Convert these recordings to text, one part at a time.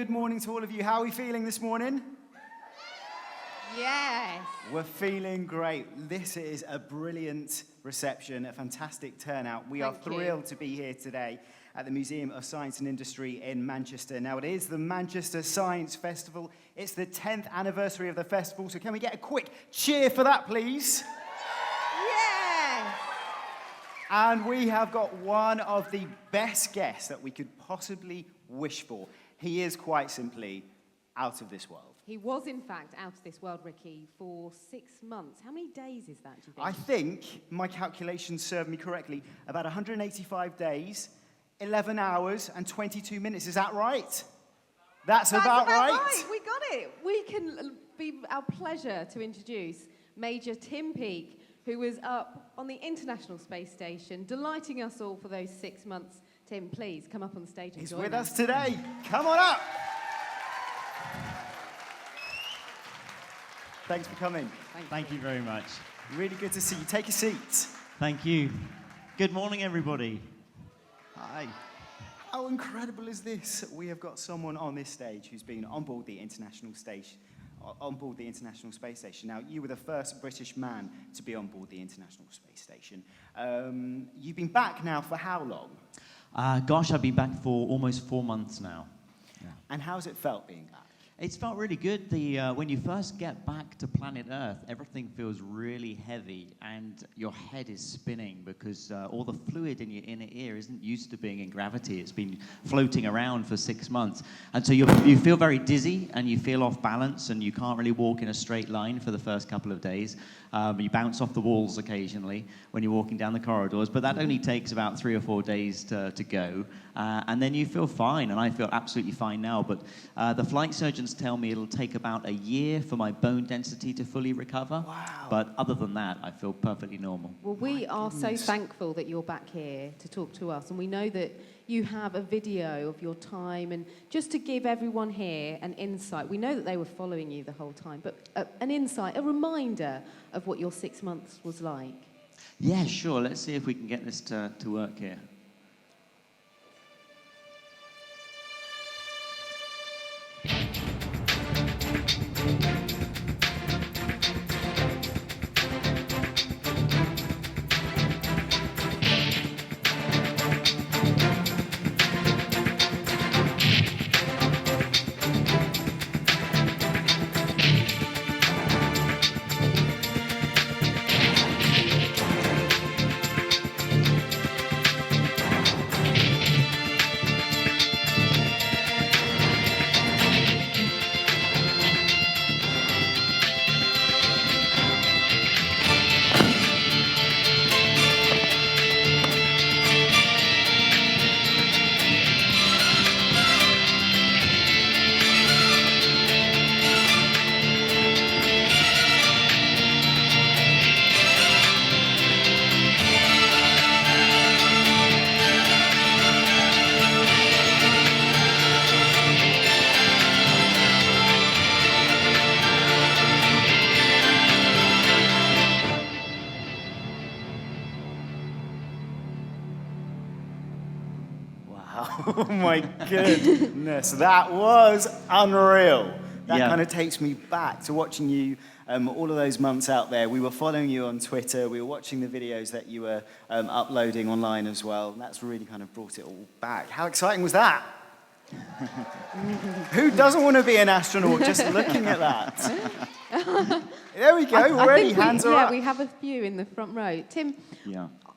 good morning to all of you. How are we feeling this morning? Yes. We're feeling great. This is a brilliant reception, a fantastic turnout. We are thrilled to be here today at the Museum of Science and Industry in Manchester. Now, it is the Manchester Science Festival. It's the 10th anniversary of the festival, so can we get a quick cheer for that, please? Yes. And we have got one of the best guests that we could possibly wish for. He is quite simply out of this world. He was, in fact, out of this world, Ricky, for 6 months. How many days is that, do you think? I think my calculations serve me correctly. About 185 days, 11 hours, and 22 minutes. Is that right? That's about right. We got it. We can be our pleasure to introduce Major Tim Peake, who was up on the International Space Station, delighting us all for those 6 months. Tim, please come up on stage and He's join with us us today. Come on up. Thanks for coming. Thank you very much. Really good to see you. Take a seat. Thank you. Good morning, everybody. Hi. How incredible is this? We have got someone on this stage who's been on board the International Space Station. Now, you were the first British man to be on board the International Space Station. You've been back now for how long? Gosh, I've been back for almost 4 months now. Yeah. And how's it felt being back? It's felt really good. When you first get back to planet Earth, everything feels really heavy and your head is spinning because all the fluid in your inner ear isn't used to being in gravity. It's been floating around for 6 months. And so you feel very dizzy and you feel off balance and you can't really walk in a straight line for the first couple of days. You bounce off the walls occasionally when you're walking down the corridors, but that only takes about 3 or 4 days to go. And then you feel fine, and I feel absolutely fine now. But the flight surgeons tell me it'll take about a year for my bone density to fully recover. Wow. But other than that, I feel perfectly normal. Well, we are so thankful that you're back here to talk to us, and we know that you have a video of your time, and just to give everyone here an insight, we know that they were following you the whole time, but an insight, a reminder of what your 6 months was like. Yeah, sure. Let's see if we can get this to work here. Oh my goodness, that was unreal. That kind of takes me back to watching you all of those months out there. We were following you on Twitter. We were watching the videos that you were uploading online as well. That's really kind of brought it all back. How exciting was that? Who doesn't want to be an astronaut just looking at that? There we go, already hands are up. Yeah, we have a few in the front row. Tim,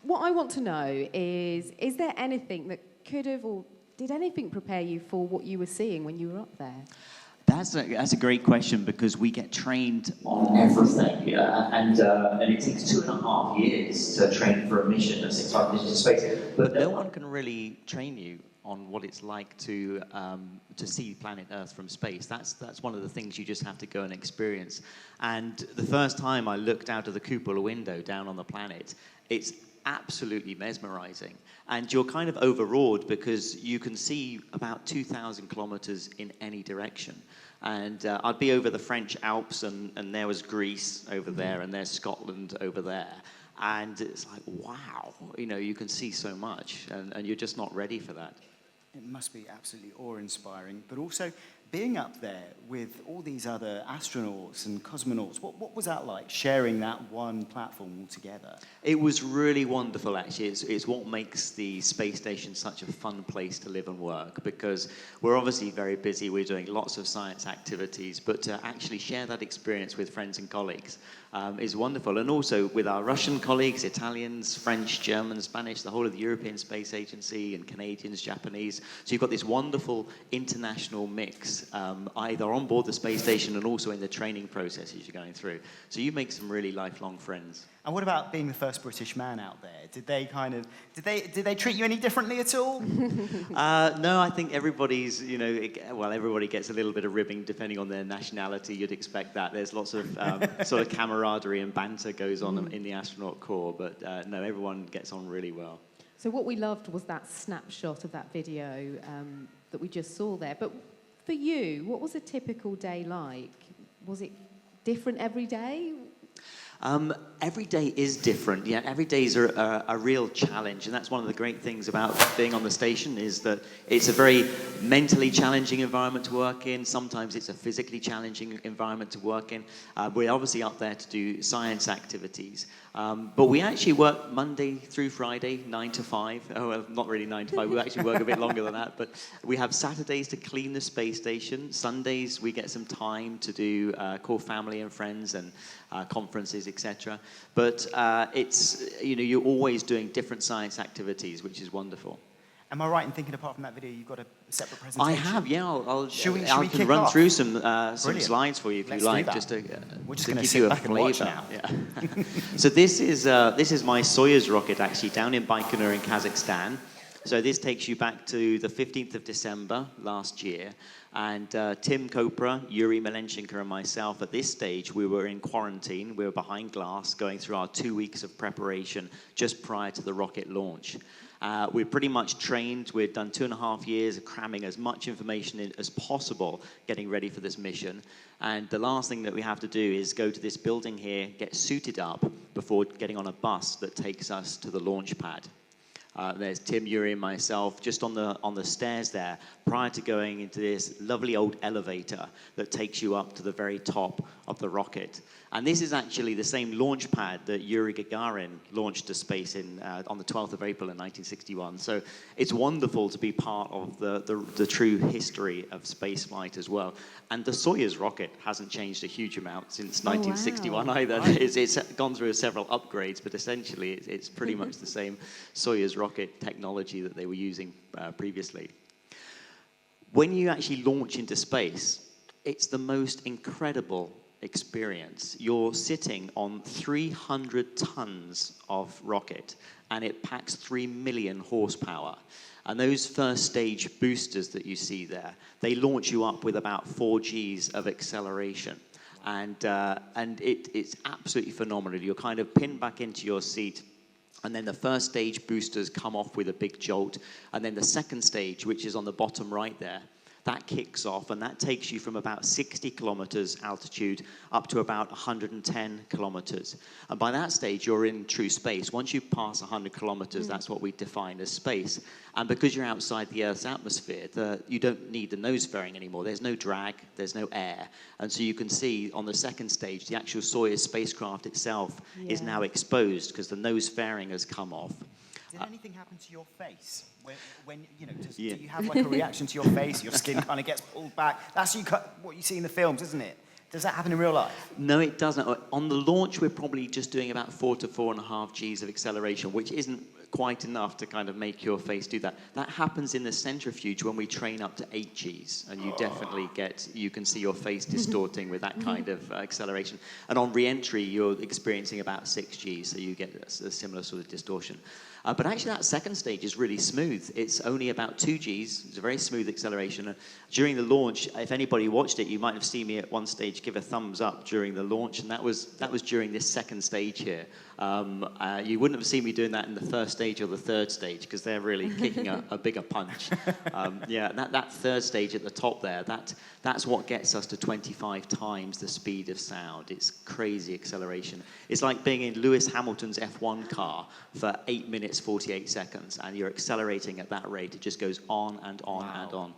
what I want to know is there anything that could have, or did anything prepare you for what you were seeing when you were up there? That's a great question because we get trained on everything, and it takes 2.5 years to train for a mission, a 6-month mission to space. But no one can really train you on what it's like to see planet Earth from space. That's one of the things you just have to go and experience. And the first time I looked out of the cupola window down on the planet, it's absolutely mesmerizing. And you're kind of overawed because you can see about 2,000 kilometers in any direction. And I'd be over the French Alps, and there was Greece over there, and there's Scotland over there. And it's like, wow, you know, you can see so much, and you're just not ready for that. It must be absolutely awe-inspiring, but also being up there with all these other astronauts and cosmonauts. What was that like, sharing that one platform all together? It was really wonderful, actually. It's what makes the space station such a fun place to live and work, because we're obviously very busy. We're doing lots of science activities, but to actually share that experience with friends and colleagues is wonderful. And also with our Russian colleagues, Italians, French, German, Spanish, the whole of the European Space Agency, and Canadians, Japanese. So you've got this wonderful international mix, either on board the space station and also in the training processes you're going through. So you make some really lifelong friends. And what about being the first British man out there? Did they treat you any differently at all? No, I think everybody's, everybody gets a little bit of ribbing depending on their nationality. You'd expect that. There's lots of sort of camaraderie and banter goes on in the astronaut corps, but no, everyone gets on really well. So what we loved was that snapshot of that video that we just saw there. But for you, what was a typical day like? Was it different every day? Every day is different. Yeah, every day is a real challenge, and that's one of the great things about being on the station is that it's a very mentally challenging environment to work in. Sometimes it's a physically challenging environment to work in. We're obviously up there to do science activities, but we actually work Monday through Friday, 9 to 5. Oh, well, not really 9 to 5. We actually work a bit longer than that, but we have Saturdays to clean the space station. Sundays we get some time to do call family and friends and conferences, etc. But you're always doing different science activities, which is wonderful. Am I right in thinking, apart from that video, you've got a separate presentation? I have, yeah. I can kick run off? through some slides for you if Let's you like, do that. just to We're just to going to give sit you a back and watch flavour. now. Yeah. So this is my Soyuz rocket, actually, down in Baikonur in Kazakhstan. So this takes you back to the 15th of December last year. And Tim Kopra, Yuri Malenchenko, and myself, at this stage, we were in quarantine. We were behind glass, going through our 2 weeks of preparation just prior to the rocket launch. We're pretty much trained. We've done 2.5 years of cramming as much information in as possible, getting ready for this mission. And the last thing that we have to do is go to this building here, get suited up before getting on a bus that takes us to the launch pad. There's Tim, Yuri, and myself just on the stairs there prior to going into this lovely old elevator that takes you up to the very top of the rocket. And this is actually the same launch pad that Yuri Gagarin launched to space in on the 12th of April in 1961. So it's wonderful to be part of the true history of spaceflight as well. And the Soyuz rocket hasn't changed a huge amount since 1961 either. Right. It's gone through several upgrades, but essentially it's pretty much the same Soyuz rocket technology that they were using previously. When you actually launch into space, it's the most incredible experience. You're sitting on 300 tons of rocket, and it packs 3 million horsepower. And those first stage boosters that you see there, they launch you up with about 4 Gs of acceleration. And it's absolutely phenomenal. You're kind of pinned back into your seat, and then the first stage boosters come off with a big jolt, and then the second stage, which is on the bottom right there, that kicks off, and that takes you from about 60 kilometers altitude up to about 110 kilometers. And by that stage, you're in true space. Once you pass 100 kilometers, that's what we define as space. And because you're outside the Earth's atmosphere, you don't need the nose fairing anymore. There's no drag, there's no air. And so you can see on the second stage, the actual Soyuz spacecraft itself is now exposed because the nose fairing has come off. Did anything happen to your face? When do you have like a reaction to your face? Your skin kind of gets pulled back. That's what you see in the films, isn't it? Does that happen in real life? No, it doesn't. On the launch, we're probably just doing about 4 to 4.5 Gs of acceleration, which isn't quite enough to kind of make your face do that. That happens in the centrifuge when we train up to 8 Gs, and you definitely you can see your face distorting with that kind of acceleration. And on re-entry, you're experiencing about 6 Gs, so you get a similar sort of distortion. But actually, that second stage is really smooth. It's only about 2 Gs. It's a very smooth acceleration. During the launch, if anybody watched it, you might have seen me at one stage give a thumbs up during the launch, and that was during this second stage here. You wouldn't have seen me doing that in the first stage stage or the third stage, because they're really kicking a bigger punch. That third stage at the top there, that's what gets us to 25 times the speed of sound. It's crazy acceleration. It's like being in Lewis Hamilton's F1 car for 8 minutes, 48 seconds, and you're accelerating at that rate. It just goes on and on and on.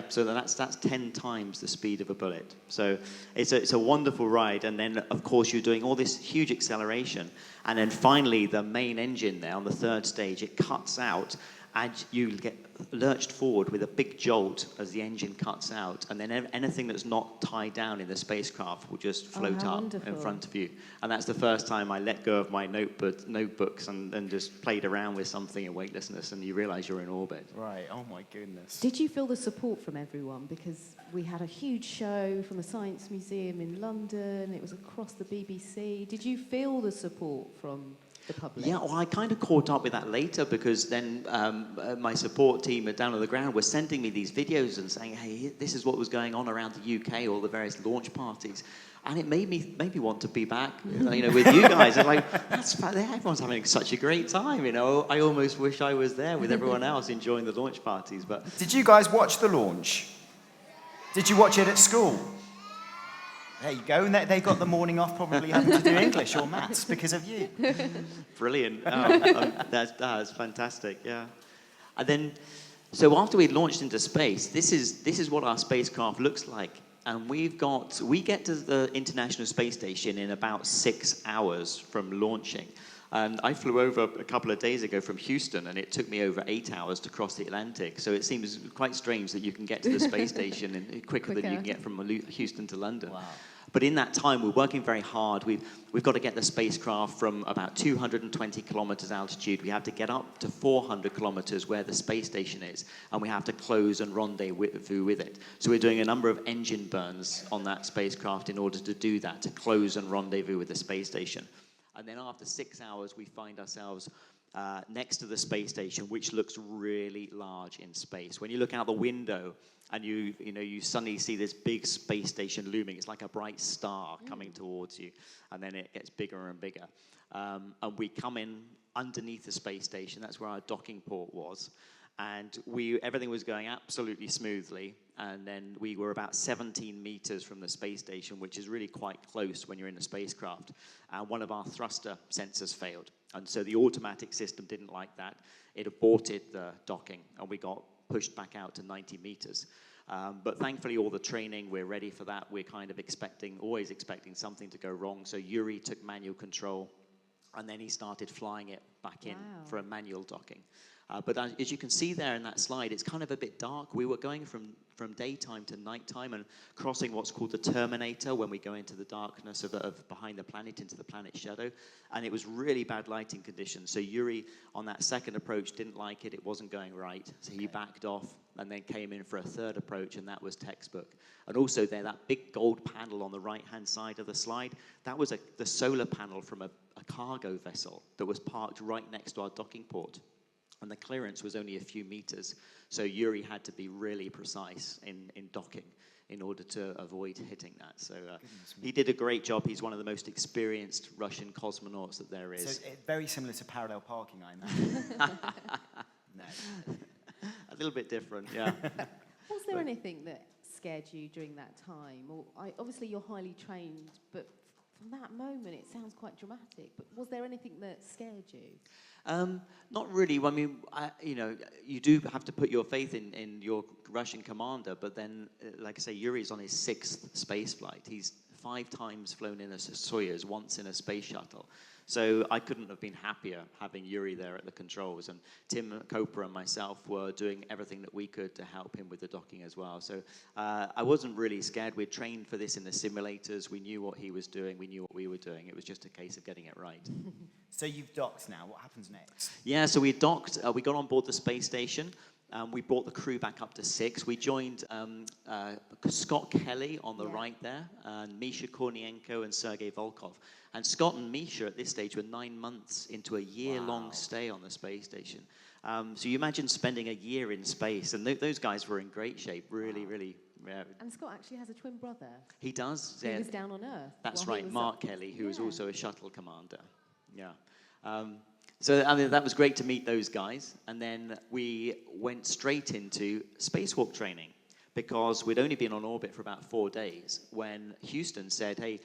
So that's 10 times the speed of a bullet. So it's a wonderful ride. And then, of course, you're doing all this huge acceleration. And then finally, the main engine there on the third stage, it cuts out, and you get lurched forward with a big jolt as the engine cuts out. And then anything that's not tied down in the spacecraft will just float up wonderful. in front of you. And that's the first time I let go of my notebooks and just played around with something in weightlessness, and you realize you're in orbit. Right, oh my goodness. Did you feel the support from everyone? Because we had a huge show from the Science Museum in London. It was across the BBC. Did you feel the support from the public? Yeah, well, I kind of caught up with that later, because then my support team down on the ground were sending me these videos and saying, hey, this is what was going on around the UK, all the various launch parties. And it made me want to be back, with you guys. I'm like, everyone's having such a great time, I almost wish I was there with everyone else enjoying the launch parties. But did you guys watch the launch? Did you watch it at school? There you go. And they got the morning off, probably having to do English or maths because of you. Brilliant. That's fantastic. Yeah. And then, so after we launched into space, this is what our spacecraft looks like. And we get to the International Space Station in about 6 hours from launching. And I flew over a couple of days ago from Houston, and it took me over 8 hours to cross the Atlantic. So it seems quite strange that you can get to the space station quicker than you can get from Houston to London. Wow. But in that time, we're working very hard. We've got to get the spacecraft from about 220 kilometers altitude. We have to get up to 400 kilometers where the space station is, and we have to close and rendezvous with it. So we're doing a number of engine burns on that spacecraft in order to do that, to close and rendezvous with the space station. And then after 6 hours, we find ourselves next to the space station, which looks really large in space. When you look out the window and you suddenly see this big space station looming, it's like a bright star coming towards you, and then it gets bigger and bigger. And we come in underneath the space station. That's where our docking port was. And everything was going absolutely smoothly. And then we were about 17 meters from the space station, which is really quite close when you're in a spacecraft. And one of our thruster sensors failed. And so the automatic system didn't like that. It aborted the docking, and we got pushed back out to 90 meters. But thankfully, all the training, we're ready for that. We're kind of always expecting something to go wrong. So Yuri took manual control, and then he started flying it back in for a manual docking. But as you can see there in that slide, it's kind of a bit dark. We were going from daytime to nighttime and crossing what's called the terminator when we go into the darkness of behind the planet, into the planet's shadow. And it was really bad lighting conditions. So Yuri, on that second approach, didn't like it. It wasn't going right. So he backed off and then came in for a third approach, and that was textbook. And also there, that big gold panel on the right-hand side of the slide, that was the solar panel from a cargo vessel that was parked right next to our docking port. And the clearance was only a few meters. So Yuri had to be really precise in docking in order to avoid hitting that. So he did a great job. He's one of the most experienced Russian cosmonauts that there is. So very similar to parallel parking, I imagine. No. A little bit different, yeah. Was there anything that scared you during that time? Or obviously you're highly trained, but from that moment it sounds quite dramatic. But was there anything that scared you? Not really. I mean, you do have to put your faith in your Russian commander, but then, like I say, Yuri's on his 6th space flight. He's 5 times flown in a Soyuz, once in a space shuttle. So I couldn't have been happier having Yuri there at the controls. And Tim Cooper and myself were doing everything that we could to help him with the docking as well. So I wasn't really scared. We'd trained for this in the simulators. We knew what he was doing. We knew what we were doing. It was just a case of getting it right. So you've docked now. What happens next? Yeah, so we docked. We got on board the space station. We brought the crew back up to 6. We joined Scott Kelly on the right there, and Misha Kornienko and Sergei Volkov. And Scott and Misha at this stage were 9 months into a year-long stay on the space station. So you imagine spending a year in space, and those guys were in great shape, really. And Scott actually has a twin brother. He does. He was down on Earth. That's right, Mark Kelly, who is also a shuttle commander. Yeah. So I mean, that was great to meet those guys. And then we went straight into spacewalk training because we'd only been on orbit for about 4 days when Houston said, hey,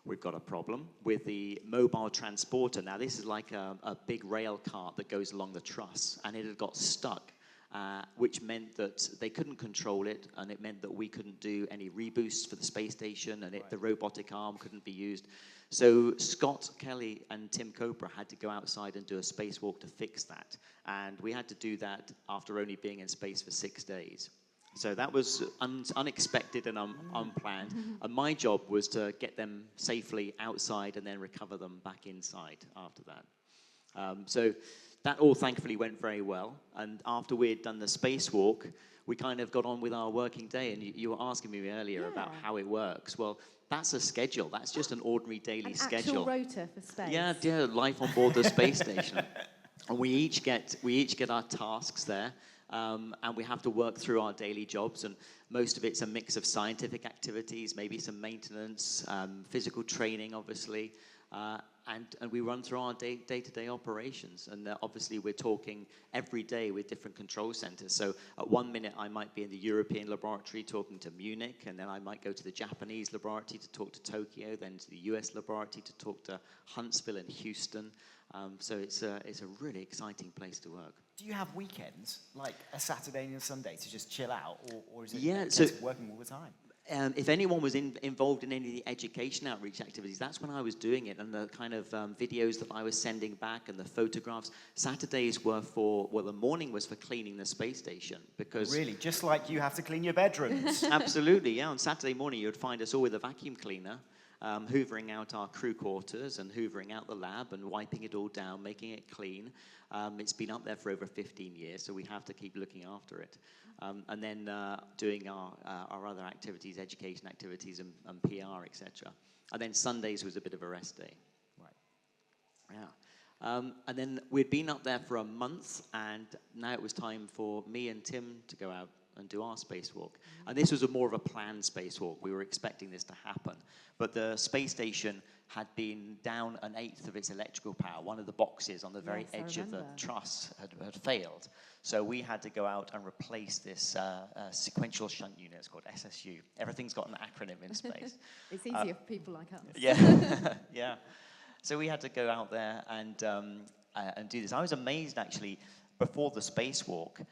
we've got a problem with the mobile transporter. Now, this is like a big rail cart that goes along the truss, and it had got stuck, which meant that they couldn't control it, and it meant that we couldn't do any reboosts for the space station, and the robotic arm couldn't be used. So Scott Kelly and Tim Copra had to go outside and do a spacewalk to fix that. And we had to do that after only being in space for 6 days. So that was unexpected and unplanned. And my job was to get them safely outside and then recover them back inside after that. So that all thankfully went very well. And after we had done the spacewalk, we kind of got on with our working day. And you were asking me earlier about how it works. Well, that's a schedule. That's just an ordinary daily schedule. An actual rota for space. Yeah, life on board the space station. And we each get our tasks there. And we have to work through our daily jobs, and most of it's a mix of scientific activities, maybe some maintenance, physical training, obviously, and we run through our day-to-day operations. And obviously, we're talking every day with different control centers. So at 1 minute, I might be in the European laboratory talking to Munich, and then I might go to the Japanese laboratory to talk to Tokyo, then to the US laboratory to talk to Huntsville and Houston. So it's a really exciting place to work. Do you have weekends, like a Saturday and a Sunday, to just chill out, or is it working all the time? If anyone was involved in any of the education outreach activities, that's when I was doing it, and the kind of videos that I was sending back and the photographs. Saturdays were the morning was for cleaning the space station, because... Really? Just like you have to clean your bedrooms? Absolutely, yeah. On Saturday morning, you would find us all with a vacuum cleaner, hoovering out our crew quarters and hoovering out the lab and wiping it all down, making it clean. It's been up there for over 15 years, so we have to keep looking after it. And then doing our other activities, education activities and PR, etc. And then Sundays was a bit of a rest day. Right. Yeah. And then we'd been up there for a month, and now it was time for me and Tim to go out and do our spacewalk. And this was more of a planned spacewalk. We were expecting this to happen. But the space station had been down 1/8 of its electrical power. One of the boxes on the very edge of the truss had failed. So we had to go out and replace this sequential shunt unit. It's called SSU. Everything's got an acronym in space. It's easier for people like us. Yeah, yeah. So we had to go out there and do this. I was amazed, actually, before the spacewalk.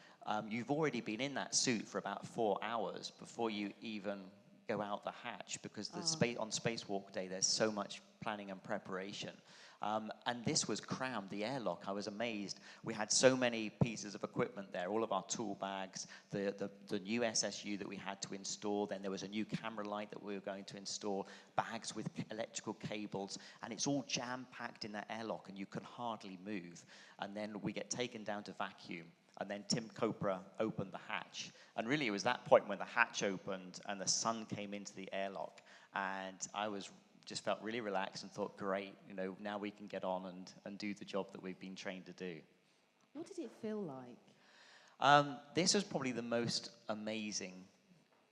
You've already been in that suit for about 4 hours before you even go out the hatch, because on spacewalk day there's so much planning and preparation. And this was crammed, the airlock. I was amazed. We had so many pieces of equipment there, all of our tool bags, the new SSU that we had to install, then there was a new camera light that we were going to install, bags with electrical cables, and it's all jam-packed in that airlock, and you can hardly move. And then we get taken down to vacuum, and then Tim Copra opened the hatch. And really, it was that point when the hatch opened and the sun came into the airlock, and I just felt really relaxed and thought, great, now we can get on and do the job that we've been trained to do. What did it feel like? This was probably the most amazing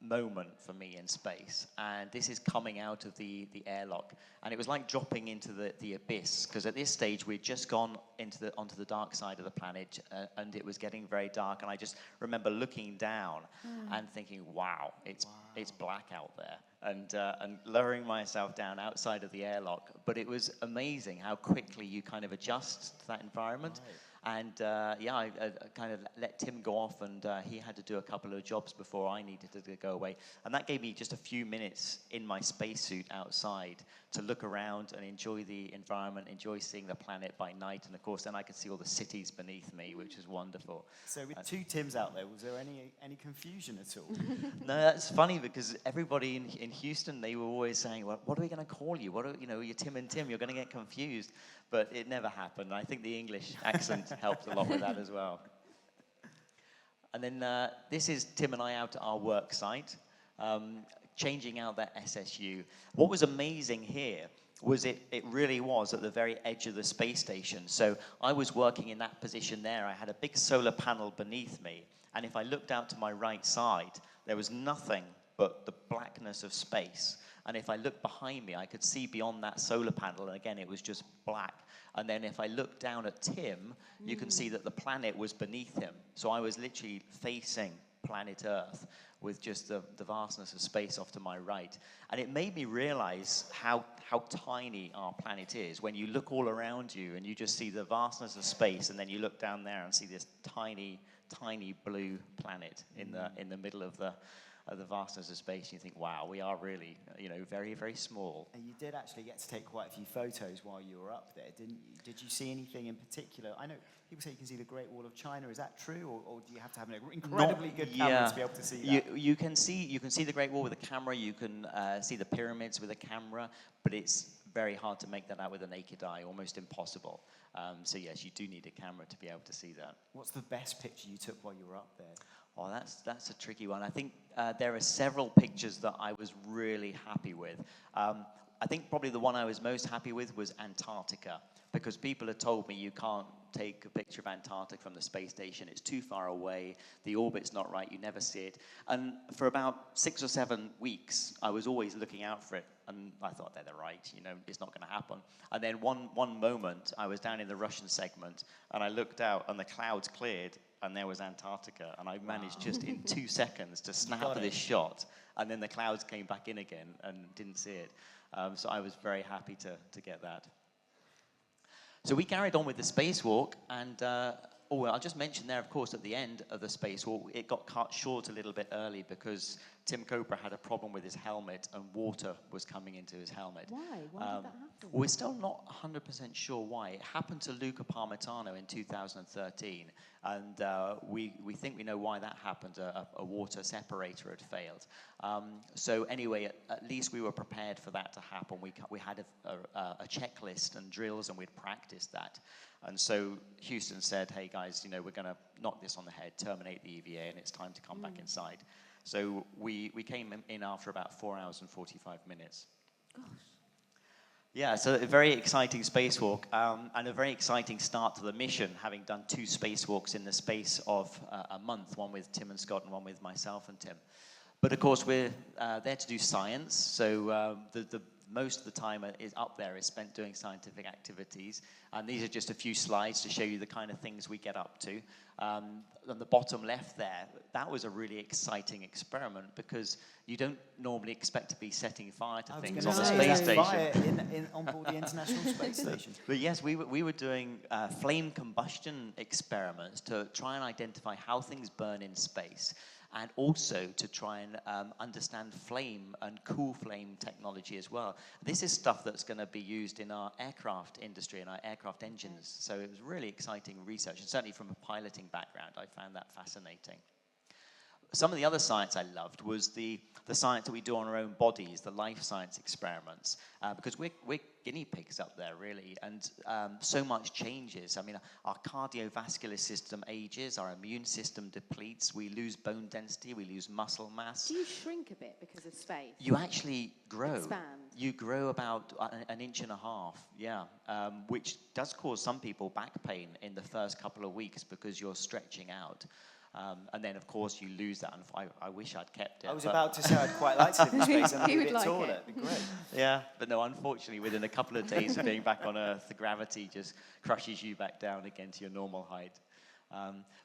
moment for me in space, and this is coming out of the airlock, and it was like dropping into the abyss, because at this stage we'd just gone onto the dark side of the planet, and it was getting very dark, and I just remember looking down and thinking, wow, it's black out there, and lowering myself down outside of the airlock. But it was amazing how quickly you kind of adjust to that environment. Right. And I kind of let Tim go off, and he had to do a couple of jobs before I needed to go away. And that gave me just a few minutes in my spacesuit outside to look around and enjoy the environment, enjoy seeing the planet by night. And of course, then I could see all the cities beneath me, which is wonderful. So with two Tims out there, was there any confusion at all? No, that's funny, because everybody in Houston, they were always saying, well, what are we going to call you? You're Tim and Tim, you're going to get confused. But it never happened. I think the English accent helped a lot with that as well. And then this is Tim and I out at our work site, changing out that SSU. What was amazing here was it really was at the very edge of the space station. So I was working in that position there. I had a big solar panel beneath me. And if I looked out to my right side, there was nothing but the blackness of space. And if I looked behind me, I could see beyond that solar panel, and again, it was just black. And then if I looked down at Tim, you can see that the planet was beneath him. So I was literally facing planet Earth with just the vastness of space off to my right. And it made me realize how tiny our planet is when you look all around you and you just see the vastness of space, and then you look down there and see this tiny, tiny blue planet in the middle of the vastness of space. You think, wow, we are really, very, very small. And you did actually get to take quite a few photos while you were up there, didn't you? Did you see anything in particular? I know people say you can see the Great Wall of China. Is that true, or do you have to have an incredibly good camera to be able to see that? You can see the Great Wall with a camera. You can see the pyramids with a camera, but it's very hard to make that out with a naked eye, almost impossible. So yes, you do need a camera to be able to see that. What's the best picture you took while you were up there? Oh, that's a tricky one. I think there are several pictures that I was really happy with. I think probably the one I was most happy with was Antarctica, because people had told me you can't take a picture of Antarctica from the space station. It's too far away. The orbit's not right. You never see it. And for about 6 or 7 weeks, I was always looking out for it. And I thought, they're right, it's not going to happen. And then one moment, I was down in the Russian segment, and I looked out, and the clouds cleared, and there was Antarctica. And I managed just in 2 seconds to snap this shot, and then the clouds came back in again and didn't see it. So I was very happy to get that. So we carried on with the spacewalk, and I'll just mention there, of course, at the end of the spacewalk, it got cut short a little bit early because Tim Cobra had a problem with his helmet, and water was coming into his helmet. Why? Why did that happen? We're still not 100% sure why. It happened to Luca Parmitano in 2013, and we think we know why that happened. A water separator had failed. So anyway, at least we were prepared for that to happen. We had a checklist and drills, and we'd practiced that. And so Houston said, hey guys, we're going to knock this on the head, terminate the EVA, and it's time to come back inside. So we came in after about 4 hours and 45 minutes. Gosh. Yeah, so a very exciting spacewalk, and a very exciting start to the mission, having done 2 spacewalks in the space of a month, one with Tim and Scott and one with myself and Tim. But of course, we're there to do science, so the most of the time is up there is spent doing scientific activities. And these are just a few slides to show you the kind of things we get up to. On the bottom left there, that was a really exciting experiment because you don't normally expect to be setting fire to things on the space station. Fire on board the International Space Station. But yes, we were doing flame combustion experiments to try and identify how things burn in space, and also to try and understand flame and cool flame technology as well. This is stuff that's going to be used in our aircraft industry and our aircraft engines. So it was really exciting research, and certainly from a piloting background, I found that fascinating. Some of the other science I loved was the science that we do on our own bodies, the life science experiments, because we're guinea pigs up there, really, and so much changes. I mean, our cardiovascular system ages, our immune system depletes, we lose bone density, we lose muscle mass. Do you shrink a bit because of space? You actually grow. Expand. You grow about an inch and a half, yeah, which does cause some people back pain in the first couple of weeks because you're stretching out. And then, of course, you lose that. And I wish I'd kept it. I was about to say I'd quite like to live in space and be a bit taller. It'd be great. Yeah, but no, unfortunately, within a couple of days of being back on Earth, the gravity just crushes you back down again to your normal height.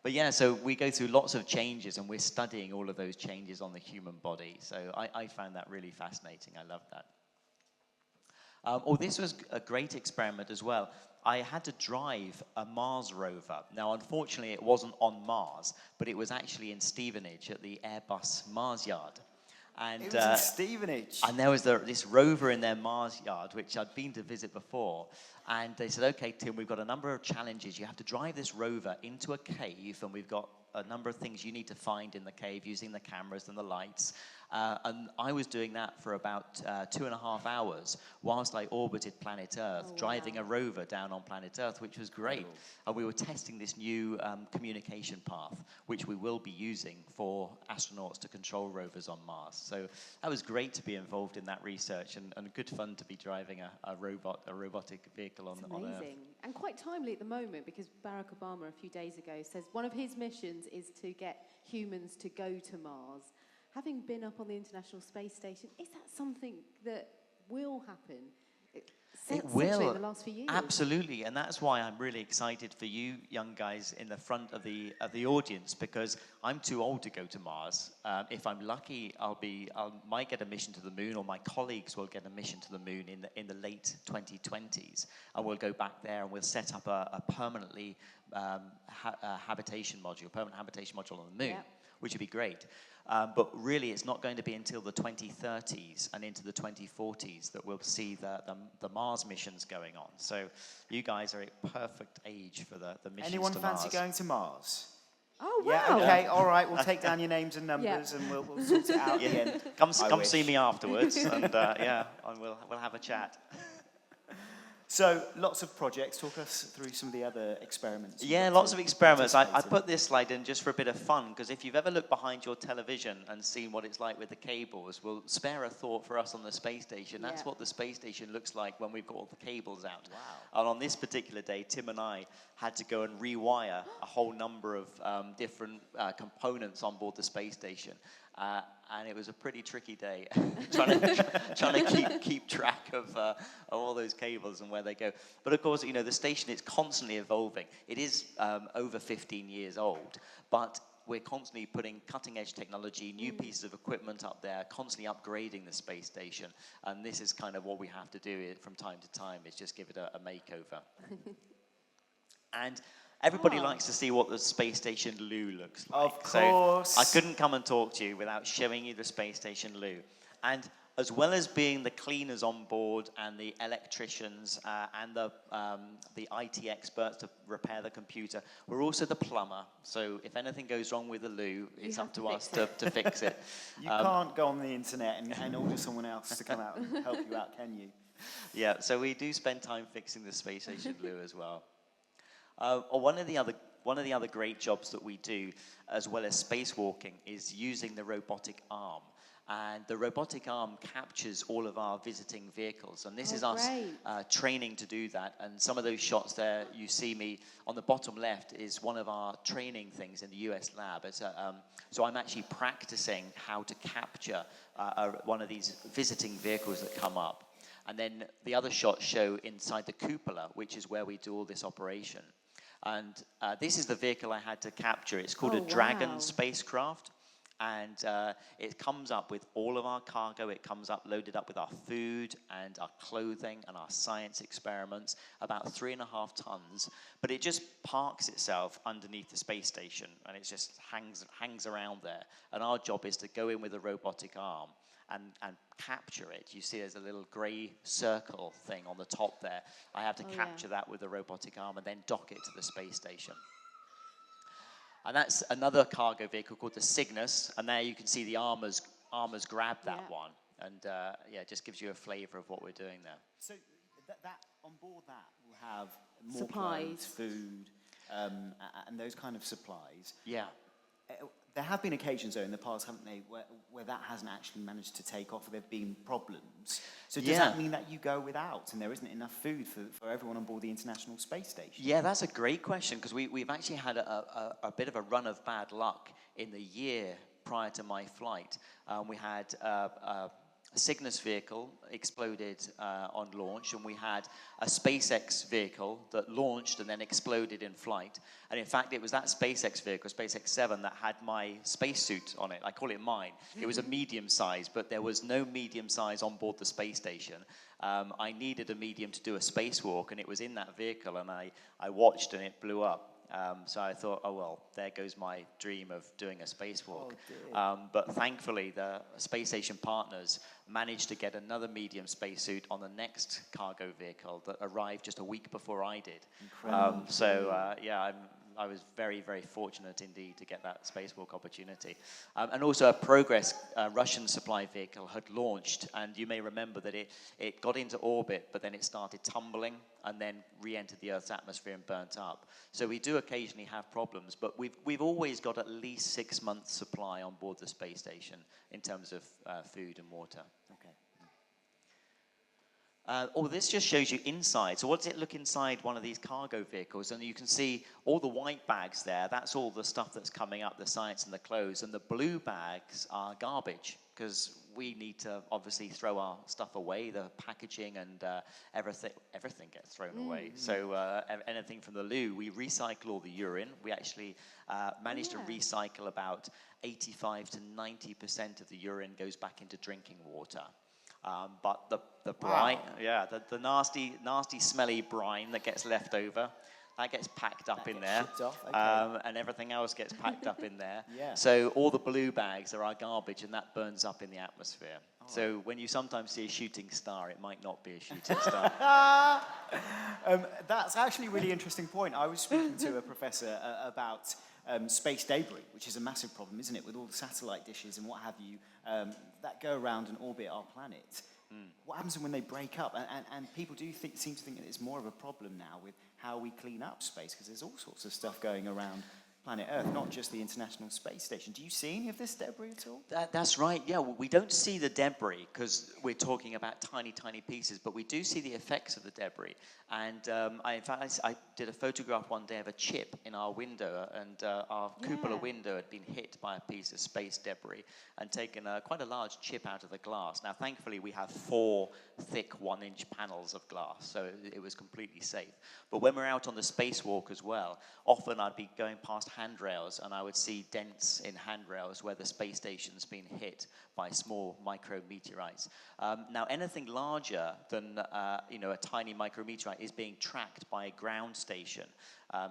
But yeah, so we go through lots of changes, and we're studying all of those changes on the human body. So I found that really fascinating. I loved that. This was a great experiment as well. I had to drive a Mars rover. Now, unfortunately, it wasn't on Mars, but it was actually in Stevenage at the Airbus Mars yard. And, it was in Stevenage. And there was this rover in their Mars yard, which I'd been to visit before. And they said, okay, Tim, we've got a number of challenges. You have to drive this rover into a cave, and we've got a number of things you need to find in the cave using the cameras and the lights. And I was doing that for about 2.5 hours whilst I orbited planet Earth, driving a rover down on planet Earth, which was great. And we were testing this new communication path, which we will be using for astronauts to control rovers on Mars. So that was great to be involved in that research, and good fun to be driving a robotic vehicle on Earth. Amazing. And quite timely at the moment, because Barack Obama a few days ago says one of his missions is to get humans to go to Mars. having been up on the International Space Station, is that something that will happen? It will. In the last few years. Absolutely, and that's why I'm really excited for you young guys in the front of the audience, because I'm too old to go to Mars. If I'm lucky, I might get a mission to the moon, or my colleagues will get a mission to the moon in the late 2020s, and we'll go back there and we'll set up a permanently habitation module, permanent habitation module on the moon, which would be great. But really, it's not going to be until the 2030s and into the 2040s that we'll see the Mars missions going on. So you guys are a perfect age for the missions Anyone to fancy Mars. going to Mars? Oh, wow. Yeah, okay, all right. We'll take down your names and numbers and we'll sort it out at the end. Come see me afterwards, and and we'll have a chat. So, lots of projects. Talk us through some of the other experiments. Yeah, lots of experiments. I put this slide in just for a bit of fun, because if you've ever looked behind your television and seen what it's like with the cables, we'll spare a thought for us on the space station. That's what the space station looks like when we've got all the cables out. Wow. And on this particular day, Tim and I had to go and rewire a whole number of different components on board the space station. And it was a pretty tricky day, trying to keep track of all those cables and where they go. But of course, the station is constantly evolving. It is over 15 years old, but we're constantly putting cutting-edge technology, new pieces of equipment up there, constantly upgrading the space station. And this is kind of what we have to do from time to time, is just give it a makeover. And everybody likes to see what the space station loo looks like. Of course. So I couldn't come and talk to you without showing you the space station loo. And as well as being the cleaners on board and the electricians and the IT experts to repair the computer, we're also the plumber. So if anything goes wrong with the loo, it's up to us to fix it. You can't go on the internet and order someone else to come out and help you out, can you? Yeah, so we do spend time fixing the space station loo as well. One of the other great jobs that we do, as well as spacewalking, is using the robotic arm. And the robotic arm captures all of our visiting vehicles. And this is us training to do that. And some of those shots there, you see me on the bottom left, is one of our training things in the US lab. So I'm actually practicing how to capture one of these visiting vehicles that come up. And then the other shots show inside the cupola, which is where we do all this operation. And this is the vehicle I had to capture. It's called a Dragon spacecraft. And it comes up with all of our cargo. It comes up loaded up with our food and our clothing and our science experiments, about 3.5 tons. But it just parks itself underneath the space station, and it just hangs around there. And our job is to go in with a robotic arm and capture it. You see there's a little grey circle thing on the top there. I have to capture that with a robotic arm and then dock it to the space station. And that's another cargo vehicle called the Cygnus, and there you can see the armors grab that one. And it just gives you a flavour of what we're doing there. So that on board that will have more supplies, clothes, food, and those kind of supplies. Yeah. There have been occasions, though, in the past, haven't they, where that hasn't actually managed to take off, or there have been problems. So does that mean that you go without, and there isn't enough food for everyone on board the International Space Station? Yeah, that's a great question, because we've actually had a bit of a run of bad luck in the year prior to my flight. We had a Cygnus vehicle exploded on launch, and we had a SpaceX vehicle that launched and then exploded in flight. And in fact, it was that SpaceX vehicle, SpaceX 7, that had my spacesuit on it. I call it mine. It was a medium size, but there was no medium size on board the space station. I needed a medium to do a spacewalk, and it was in that vehicle, and I watched, and it blew up. So I thought, oh, well, there goes my dream of doing a spacewalk. But thankfully, the space station partners managed to get another medium spacesuit on the next cargo vehicle that arrived just a week before I did. Incredible. I was very, very fortunate indeed to get that spacewalk opportunity. And also a Progress Russian supply vehicle had launched, and you may remember that it got into orbit, but then it started tumbling and then re-entered the Earth's atmosphere and burnt up. So we do occasionally have problems, but we've always got at least 6 months supply on board the space station in terms of food and water. Okay. This just shows you inside. So what does it look inside one of these cargo vehicles? And you can see all the white bags there. That's all the stuff that's coming up, the science and the clothes. And the blue bags are garbage, because we need to obviously throw our stuff away. The packaging and everything gets thrown away. So anything from the loo, we recycle all the urine. We actually managed to recycle about 85 to 90% of the urine goes back into drinking water. But the brine, the nasty, smelly brine that gets left over, that gets packed up in there, and everything else gets packed up in there. So all the blue bags are our garbage, and that burns up in the atmosphere. So when you sometimes see a shooting star, it might not be a shooting star. That's actually a really interesting point. I was speaking to a professor about space debris, which is a massive problem, isn't it, with all the satellite dishes and what have you that go around and orbit our planet. What happens when they break up? And people do seem to think that it's more of a problem now with how we clean up space, because there's all sorts of stuff going around planet Earth, not just the International Space Station. Do you see any of this debris at all? That's right, yeah. Well, we don't see the debris because we're talking about tiny, tiny pieces, but we do see the effects of the debris. And in fact, I did a photograph one day of a chip in our window, and our cupola window had been hit by a piece of space debris and taken quite a large chip out of the glass. Now, thankfully, we have 4 thick 1-inch panels of glass, so it was completely safe. But when we're out on the spacewalk as well, often I'd be going past handrails, and I would see dents in handrails where the space station's been hit by small micrometeorites. Now, anything larger than a tiny micrometeorite is being tracked by a ground station,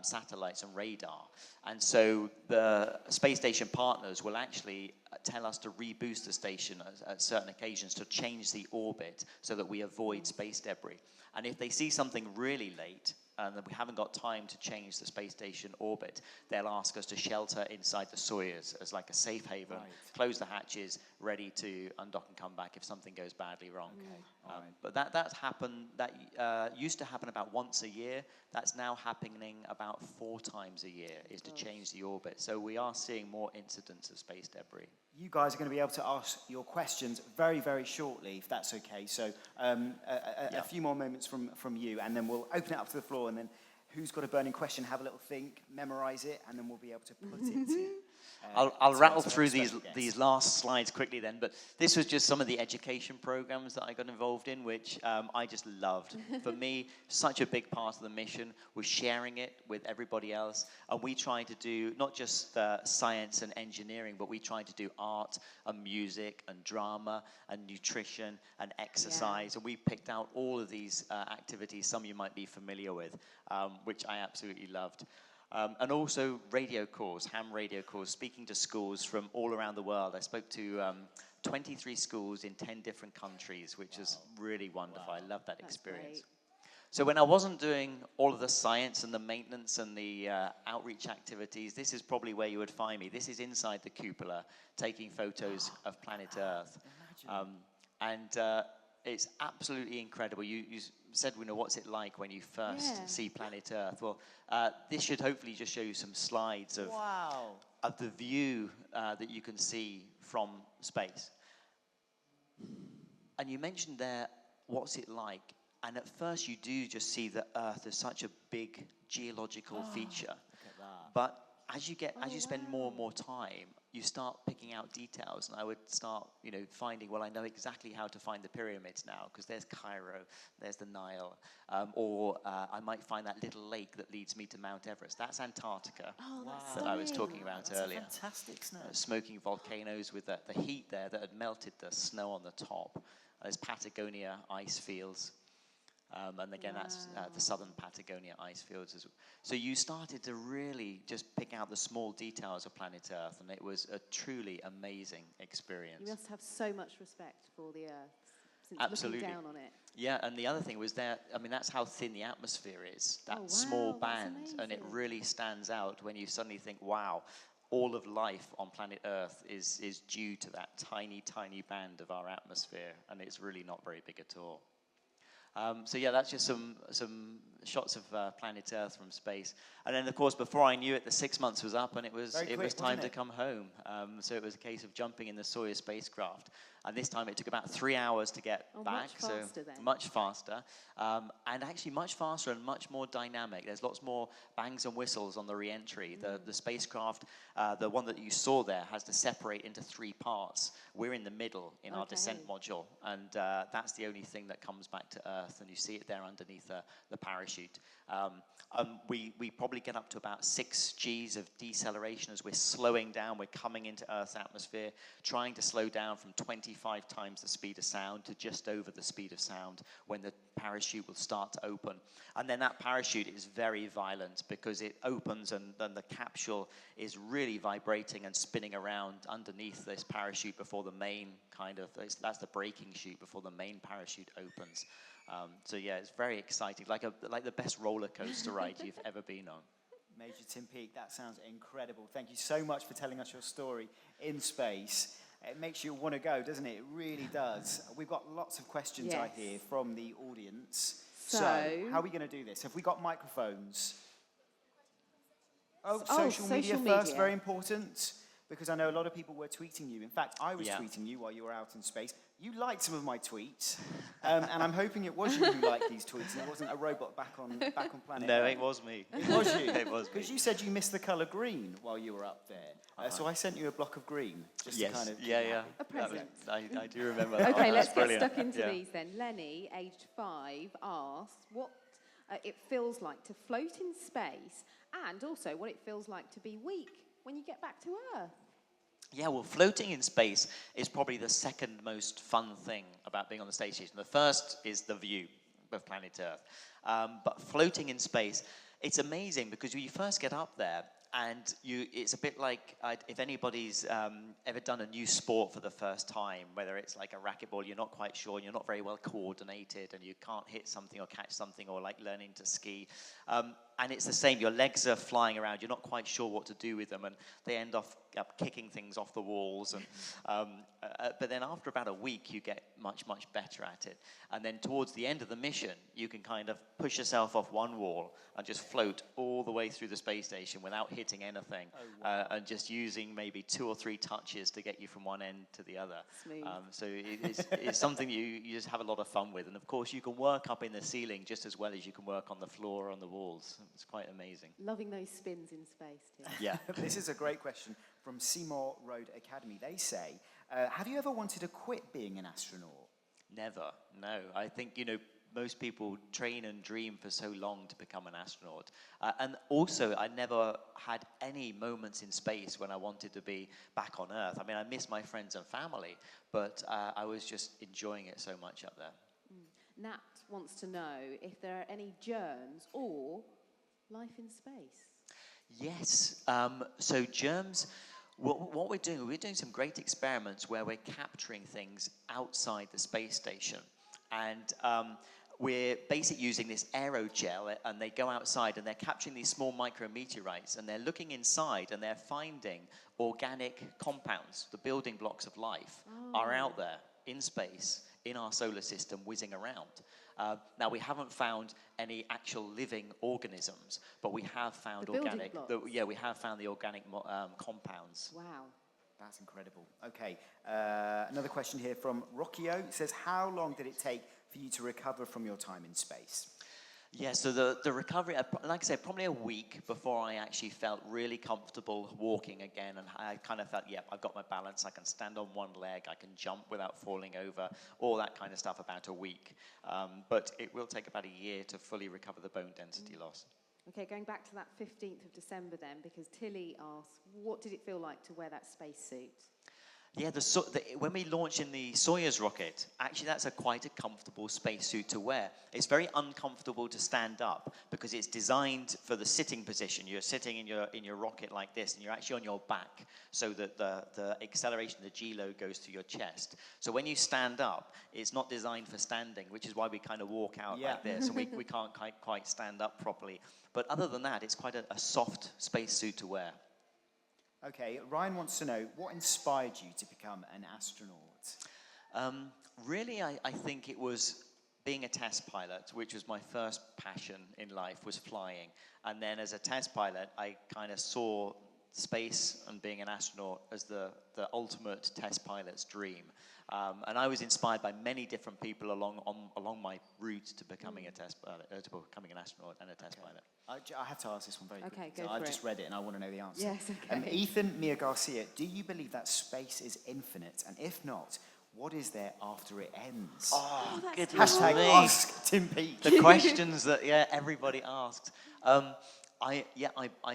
satellites and radar. And so the space station partners will actually tell us to reboost the station at certain occasions to change the orbit so that we avoid space debris. And if they see something really late, and that we haven't got time to change the space station orbit, they'll ask us to shelter inside the Soyuz as like a safe haven, close the hatches, ready to undock and come back if something goes badly wrong. But that happened. That used to happen about once a year. That's now happening about 4 times a year, is to change the orbit. So we are seeing more incidents of space debris. You guys are going to be able to ask your questions very, very shortly, if that's okay. So a few more moments from you, and then we'll open it up to the floor, and then who's got a burning question, have a little think, memorize it, and then we'll be able to put it to I'll rattle through these last slides quickly then, but this was just some of the education programs that I got involved in, which I just loved. For me, such a big part of the mission was sharing it with everybody else, and we tried to do not just science and engineering, but we tried to do art and music and drama and nutrition and exercise, and we picked out all of these activities, some you might be familiar with, which I absolutely loved. And also radio calls, ham radio calls, speaking to schools from all around the world. I spoke to 23 schools in 10 different countries, which is really wonderful. I love that experience. So when I wasn't doing all of the science and the maintenance and the outreach activities, this is probably where you would find me. This is inside the cupola, taking photos of planet Earth. It's absolutely incredible. You said, what's it like when you first see planet Earth? Well, this should hopefully just show you some slides of the view that you can see from space. And you mentioned there, what's it like? And at first you do just see that Earth as such a big geological feature. Look at that. But as you spend more and more time, you start picking out details, and I would start, finding, I know exactly how to find the pyramids now, because there's Cairo, there's the Nile, or I might find that little lake that leads me to Mount Everest. That's Antarctica that I was talking about earlier. Fantastic snow. Smoking volcanoes with the heat there that had melted the snow on the top. There's Patagonia ice fields. And again, that's the southern Patagonia ice fields. So you started to really just pick out the small details of planet Earth, and it was a truly amazing experience. You must have so much respect for the Earth since Absolutely. looking down on it. Yeah, and the other thing was that's how thin the atmosphere is, that small band, and it really stands out when you suddenly think, wow, all of life on planet Earth is due to that tiny, tiny band of our atmosphere, and it's really not very big at all. So yeah, that's just some shots of planet Earth from space. And then, of course, before I knew it, the 6 months was up, and it was time to come home. So it was a case of jumping in the Soyuz spacecraft. And this time it took about 3 hours to get back. Much faster then. Much faster. And actually much faster and much more dynamic. There's lots more bangs and whistles on the re-entry. The spacecraft, the one that you saw there, has to separate into 3 parts. We're in the middle in our descent module. And that's the only thing that comes back to Earth. And you see it there underneath the parachute. We probably get up to about 6 Gs of deceleration as we're slowing down. We're coming into Earth's atmosphere, trying to slow down from 25 times the speed of sound to just over the speed of sound when the parachute will start to open. And then that parachute is very violent because it opens and then the capsule is really vibrating and spinning around underneath this parachute before the main that's the braking chute before the main parachute opens. So yeah, it's very exciting, like the best roller coaster ride you've ever been on. Major Tim Peake, that sounds incredible. Thank you so much for telling us your story in space. It makes you want to go, doesn't it? It really does. We've got lots of questions, I hear, from the audience. So how are we going to do this? Have we got microphones? Social media first, very important. Because I know a lot of people were tweeting you. In fact, I was tweeting you while you were out in space. You liked some of my tweets, and I'm hoping it was you who liked these tweets, and it wasn't a robot back on planet No, Earth. it was me. It was you. It was me. Because you said you missed the colour green while you were up there. So I sent you a block of green. Just to kind of A present. I do remember that. Okay, let's get stuck into these then. Lenny, aged 5, asked what it feels like to float in space, and also what it feels like to be weak when you get back to Earth. Yeah, well, floating in space is probably the second most fun thing about being on the space station. The first is the view of planet Earth. But floating in space, it's amazing because when you first get up there, and it's a bit like if anybody's ever done a new sport for the first time, whether it's like a racquetball, you're not quite sure, and you're not very well coordinated, and you can't hit something or catch something, or like learning to ski. And it's the same, your legs are flying around, you're not quite sure what to do with them, and they end up kicking things off the walls. And but then after about a week, you get much, much better at it. And then towards the end of the mission, you can kind of push yourself off one wall and just float all the way through the space station without hitting anything, and just using maybe 2 or 3 touches to get you from one end to the other. So it's something you just have a lot of fun with. And of course, you can work up in the ceiling just as well as you can work on the floor or on the walls. It's quite amazing. Loving those spins in space, too. Yeah. This is a great question from Seymour Road Academy. They say, have you ever wanted to quit being an astronaut? Never, no. I think, most people train and dream for so long to become an astronaut. And also, I never had any moments in space when I wanted to be back on Earth. I mean, I miss my friends and family, but I was just enjoying it so much up there. Nat wants to know if there are any germs or life in space. Yes. So germs, what we're doing some great experiments where we're capturing things outside the space station. And we're basically using this aerogel, and they go outside and they're capturing these small micrometeorites, and they're looking inside and they're finding organic compounds. The building blocks of life are out there in space, in our solar system, whizzing around. Now, we haven't found any actual living organisms, but we have found we have found the organic compounds. Wow. That's incredible. Okay, another question here from Rockio. It says, how long did it take for you to recover from your time in space? Yeah, so the recovery, like I said, probably a week before I actually felt really comfortable walking again, and I kind of felt, I've got my balance, I can stand on one leg, I can jump without falling over, all that kind of stuff, about a week. But it will take about a year to fully recover the bone density loss. Okay, going back to that 15th of December then, because Tilly asks, what did it feel like to wear that spacesuit? Yeah, when we launched in the Soyuz rocket, actually that's quite a comfortable spacesuit to wear. It's very uncomfortable to stand up because it's designed for the sitting position. You're sitting in your rocket like this, and you're actually on your back, so that the acceleration, the G load, goes to your chest. So when you stand up, it's not designed for standing, which is why we kind of walk out like this, and we can't quite stand up properly. But other than that, it's quite a soft spacesuit to wear. Okay, Ryan wants to know, what inspired you to become an astronaut? Really, I think it was being a test pilot, which was my first passion in life, was flying. And then as a test pilot, I kind of saw space and being an astronaut as the ultimate test pilot's dream. And I was inspired by many different people along my route to becoming a test pilot, to becoming an astronaut and a test pilot. I have to ask this one very quickly. Okay, go for I've it. just read it and I want to know the answer. Yes, okay. Ethan Mia Garcia, do you believe that space is infinite? And if not, what is there after it ends? Oh, that's goodness Hashtag me. ask Tim Peake. The questions that everybody asks. I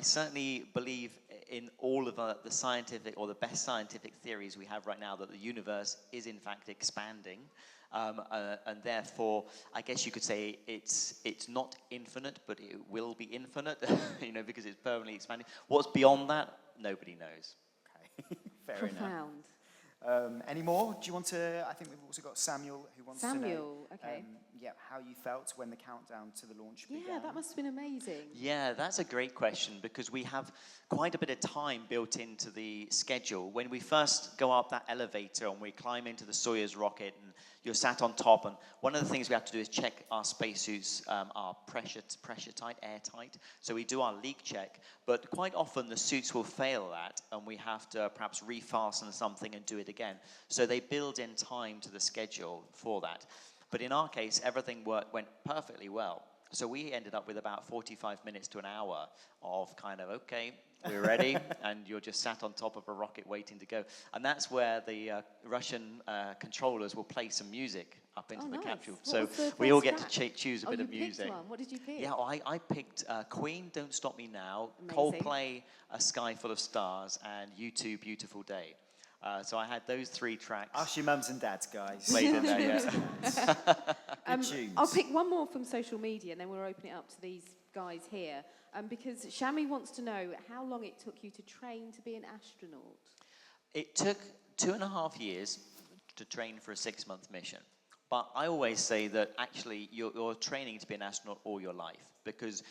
certainly believe in all of the scientific or the best scientific theories we have right now that the universe is in fact expanding, and therefore I guess you could say it's not infinite, but it will be infinite, because it's permanently expanding. What's beyond that, nobody knows. Okay, fair enough. Profound. Any more? Do you want to? I think we've also got Samuel who wants to know. Samuel, okay. How you felt when the countdown to the launch began. Yeah, that must have been amazing. Yeah, that's a great question because we have quite a bit of time built into the schedule. When we first go up that elevator and we climb into the Soyuz rocket and you're sat on top, and one of the things we have to do is check our spacesuits are pressure tight, airtight. So we do our leak check, but quite often the suits will fail that and we have to perhaps refasten something and do it again. So they build in time to the schedule for that. But in our case, everything went perfectly well. So we ended up with about 45 minutes to an hour of kind of, okay, we're ready, and you're just sat on top of a rocket waiting to go. And that's where the Russian controllers will play some music up into the nice. capsule. What So was the we all first get track? to choose a bit of You music. picked one. What did you pick? Yeah, well, I picked Queen, Don't Stop Me Now, Amazing. Coldplay, A Sky Full of Stars, and U2, Beautiful Day. So I had those three tracks. Ask your mums and dads, guys. Played in there, yeah. Good tunes. I'll pick one more from social media, and then we'll open it up to these guys here. Because Shami wants to know how long it took you to train to be an astronaut. It took 2.5 years to train for a 6-month mission. But I always say that actually you're training to be an astronaut all your life, because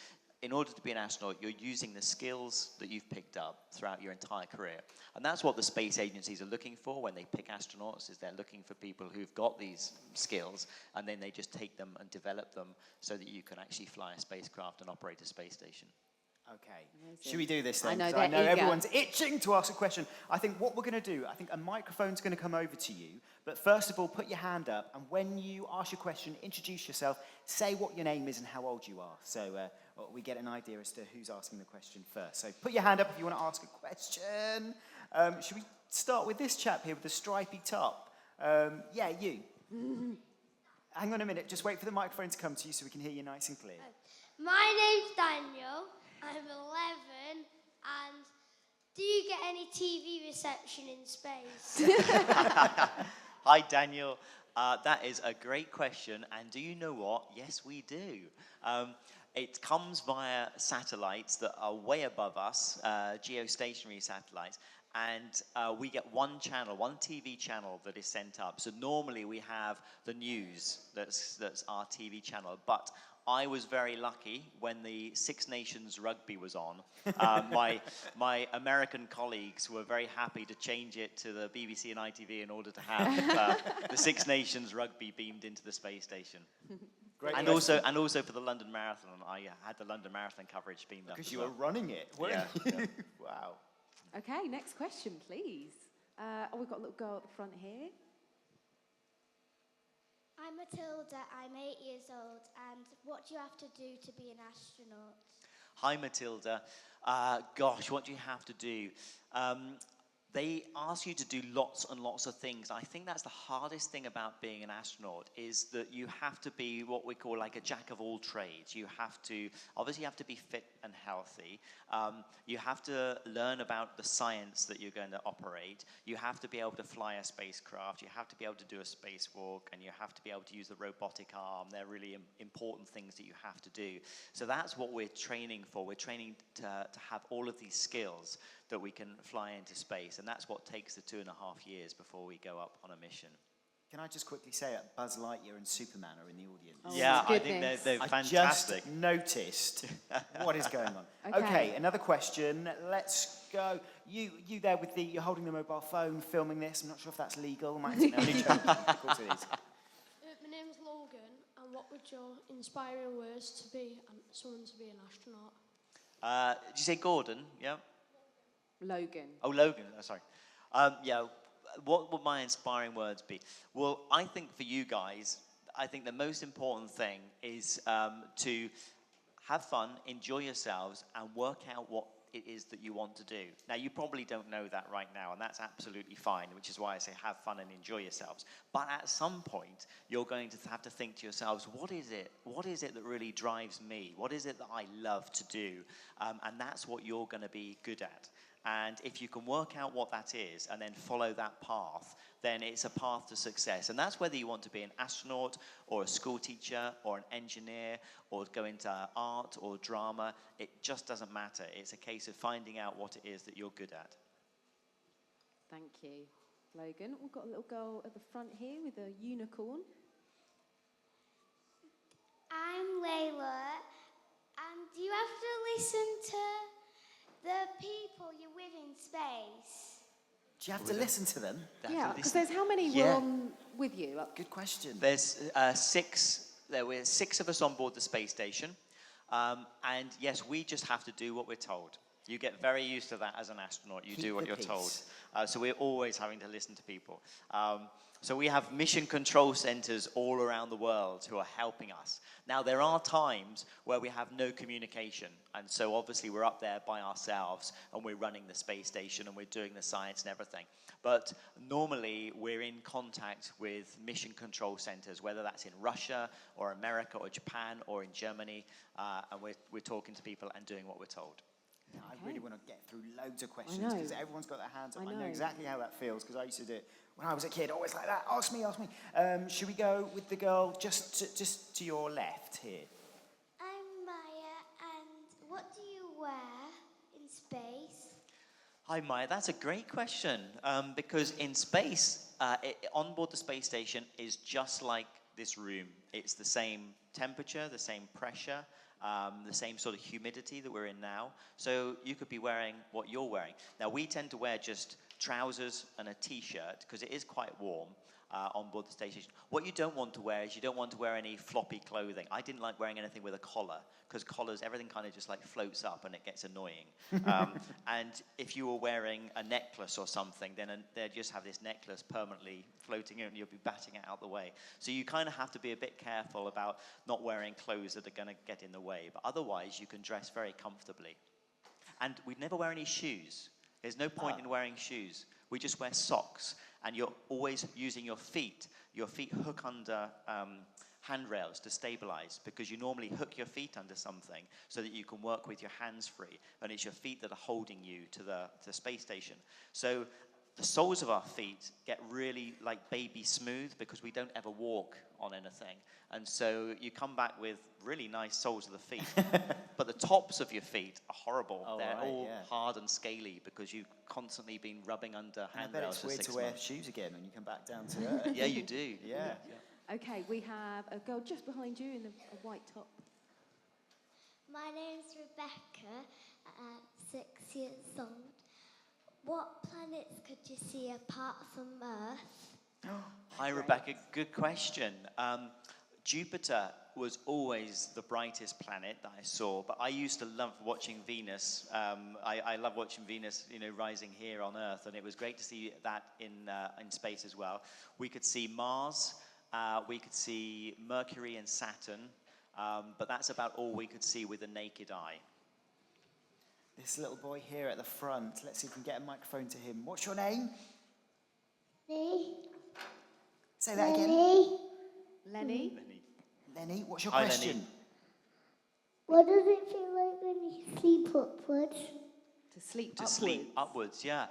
in order to be an astronaut, you're using the skills that you've picked up throughout your entire career. And that's what the space agencies are looking for when they pick astronauts, is they're looking for people who've got these skills, and then they just take them and develop them so that you can actually fly a spacecraft and operate a space station. Okay. Amazing. Should we do this then? I know, 'Cause they're I know eager. everyone's itching to ask a question. I think what we're going to do, I think a microphone's going to come over to you. But first of all, put your hand up. And when you ask your question, introduce yourself. Say what your name is and how old you are. So we get an idea as to who's asking the question first. So put your hand up if you want to ask a question. Should we start with this chap here with the stripy top? Yeah, you. Hang on a minute. Just wait for the microphone to come to you so we can hear you nice and clear. My name's Daniel. I'm 11, and do you get any TV reception in space? Hi, Daniel. That is a great question. And do you know what? Yes, we do. It comes via satellites that are way above us, geostationary satellites. And we get one channel, one TV channel that is sent up. So normally we have the news, that's our TV channel. But I was very lucky when the Six Nations rugby was on. My American colleagues were very happy to change it to the BBC and ITV in order to have the Six Nations rugby beamed into the space station. Great And also for the London Marathon, I had the London Marathon coverage beamed up. Because as you well. were running it, weren't Yeah, you? yeah. Wow. Okay, next question, please. We've got a little girl at the front here. I'm Matilda, I'm 8 years old, and what do you have to do to be an astronaut? Hi, Matilda. Gosh, what do you have to do? They ask you to do lots and lots of things. I think that's the hardest thing about being an astronaut, is that you have to be what we call like a jack of all trades. You have to be fit and healthy. You have to learn about the science that you're going to operate. You have to be able to fly a spacecraft. You have to be able to do a spacewalk, and you have to be able to use the robotic arm. They're really important things that you have to do. So that's what we're training for. We're training to have all of these skills that we can fly into space, and that's what takes the 2.5 years before we go up on a mission. Can I just quickly say that Buzz Lightyear and Superman are in the audience? Oh, Yeah, my I think goodness. they're I fantastic. just noticed what is going on. Okay. Okay, another question. Let's go. You there with you're holding the mobile phone, filming this. I'm not sure if that's legal. Might have to know. Of course it is. My name's Logan, and would your inspiring words to be someone to be an astronaut? Did you say Gordon? Yeah. Logan. Oh, Logan. Sorry. Yeah. What would my inspiring words be? Well, I think for you guys, I think the most important thing is to have fun, enjoy yourselves, and work out what it is that you want to do. Now, you probably don't know that right now, and that's absolutely fine, which is why I say have fun and enjoy yourselves. But at some point, you're going to have to think to yourselves, what is it? What is it that really drives me? What is it that I love to do? And that's what you're going to be good at. And if you can work out what that is and then follow that path, then it's a path to success. And that's whether you want to be an astronaut or a school teacher or an engineer or go into art or drama. It just doesn't matter. It's a case of finding out what it is that you're good at. Thank you. Logan, we've got a little girl at the front here with a unicorn. I'm Layla, and do you have to listen to the people you're with in space? Do you have to listen to them? Yeah, because there's how many were on with you? Good question. There's six. There were 6 of us on board the space station, and yes, we just have to do what we're told. You get very used to that as an astronaut. You do what you're told. So we're always having to listen to people. So we have mission control centers all around the world who are helping us. Now, there are times where we have no communication. And so obviously we're up there by ourselves and we're running the space station and we're doing the science and everything. But normally we're in contact with mission control centers, whether that's in Russia or America or Japan or in Germany. And we're talking to people and doing what we're told. Yeah, I really want to get through loads of questions because everyone's got their hands up. I know exactly how that feels because I used to do it when I was a kid, always like that. Ask me, ask me. Should we go with the girl just to your left here? I'm Maya, and what do you wear in space? Hi, Maya. That's a great question because in space, on board the space station is just like this room. It's the same temperature, the same pressure, the same sort of humidity that we're in now. So you could be wearing what you're wearing. Now, we tend to wear just trousers and a t-shirt because it is quite warm on board the station. What you don't want to wear is you don't want to wear any floppy clothing. I didn't like wearing anything with a collar because collars, everything kind of just like floats up and it gets annoying. And if you were wearing a necklace or something, then they'd just have this necklace permanently floating in and you'll be batting it out the way. So you kind of have to be a bit careful about not wearing clothes that are going to get in the way. But otherwise, you can dress very comfortably. And we'd never wear any shoes. There's no point in wearing shoes. We just wear socks, and you're always using your feet. Your feet hook under handrails to stabilize because you normally hook your feet under something so that you can work with your hands free, and it's your feet that are holding you to the space station. So the soles of our feet get really like baby smooth because we don't ever walk on anything. And so you come back with really nice soles of the feet. But the tops of your feet are horrible. They're all hard and scaly because you've constantly been rubbing under handrails for 6 months. I bet it's weird to wear shoes again when you come back down to earth. Yeah, you do. Yeah. Okay, we have a girl just behind you in a white top. My name's Rebecca, 6 years old. What planets could you see apart from Earth? Hi, Rebecca. Good question. Jupiter was always the brightest planet that I saw, but I used to love watching Venus. I love watching Venus, rising here on Earth, and it was great to see that in space as well. We could see Mars, we could see Mercury and Saturn, but that's about all we could see with the naked eye. This little boy here at the front, let's see if we can get a microphone to him. What's your name? Lenny. Say that again. Lenny. Lenny, what's your Hi, question? Lenny. What does it feel like when you sleep upwards? To sleep upwards. To sleep upwards, yeah.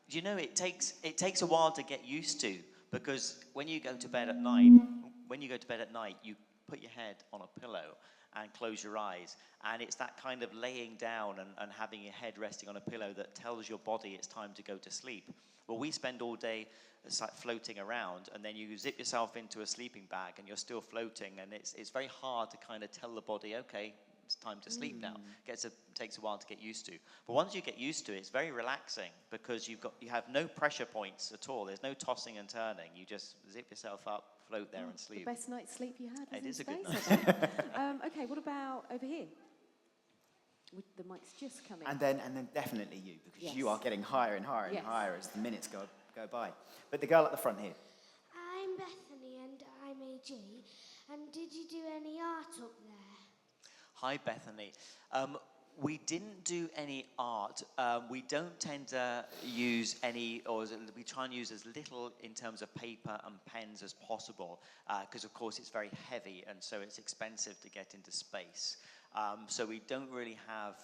It takes a while to get used to because when you go to bed at night, you put your head on a pillow and close your eyes. And it's that kind of laying down and having your head resting on a pillow that tells your body it's time to go to sleep. Well, we spend all day floating around, and then you zip yourself into a sleeping bag and you're still floating, and it's very hard to kind of tell the body, okay, it's time to sleep now. It takes a while to get used to. But once you get used to it, it's very relaxing because you have no pressure points at all. There's no tossing and turning. You just zip yourself up, float there and sleep. The best night's sleep you had was It in is a good space, night. I think. Okay, what about over here? The mic's just coming. And then definitely you, because Yes. you are getting higher and higher and Yes. higher as the minutes go by. But the girl at the front here. I'm Bethany and I'm AG. And did you do any art up there? Hi, Bethany. We didn't do any art. We don't tend to use any, or we try and use as little in terms of paper and pens as possible, because of course it's very heavy and so it's expensive to get into space. So we don't really have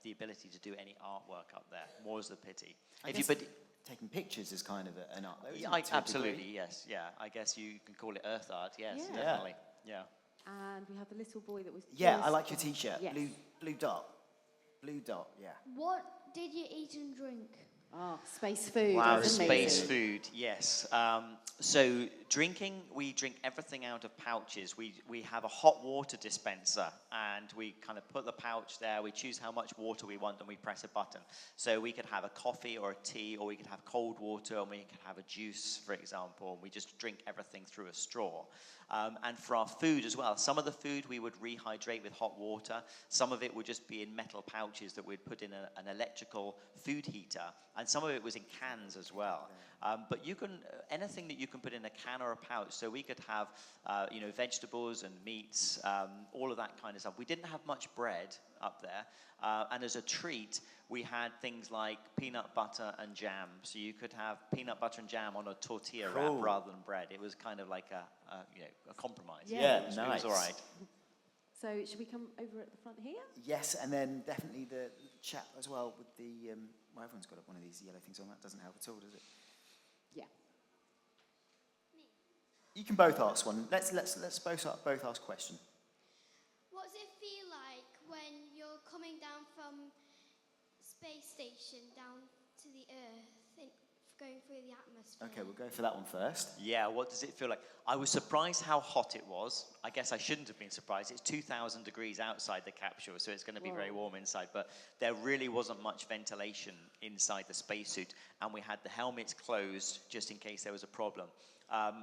the ability to do any artwork up there. More's the pity. Taking pictures is kind of an art, though, isn't Yeah, it, to a absolutely, degree? yes, yeah. I guess you can call it earth art, yes, Yeah. definitely, yeah. And we have the little boy that was Yeah, just... I like your T-shirt. Yes. Blue dot. Blue dot, yeah. What did you eat and drink? Oh, space food. Wow, That's space amazing. food, yes. So drinking, we drink everything out of pouches. We have a hot water dispenser, and we kind of put the pouch there. We choose how much water we want, and we press a button. So we could have a coffee or a tea, or we could have cold water, and we could have a juice, for example. We just drink everything through a straw. And for our food as well, some of the food we would rehydrate with hot water. Some of it would just be in metal pouches that we'd put in an electrical food heater. And some of it was in cans as well. But you can, anything that you can put in a can or a pouch. So we could have, vegetables and meats, all of that kind of stuff. We didn't have much bread up there. And as a treat, we had things like peanut butter and jam. So you could have peanut butter and jam on a tortilla wrap rather than bread. It was kind of like a compromise. Yeah, It nice. was all right. So should we come over at the front here? Yes, and then definitely the chap as well with the... well, everyone's got one of these yellow things on. That doesn't help at all, does it? Yeah. You can both ask one. Let's both ask a question. What does it feel like when you're coming down from space station down to the Earth, and going through the atmosphere? Okay, we'll go for that one first. Yeah, what does it feel like? I was surprised how hot it was. I guess I shouldn't have been surprised. It's 2,000 degrees outside the capsule, so it's going to be very warm inside. But there really wasn't much ventilation inside the spacesuit, and we had the helmets closed just in case there was a problem.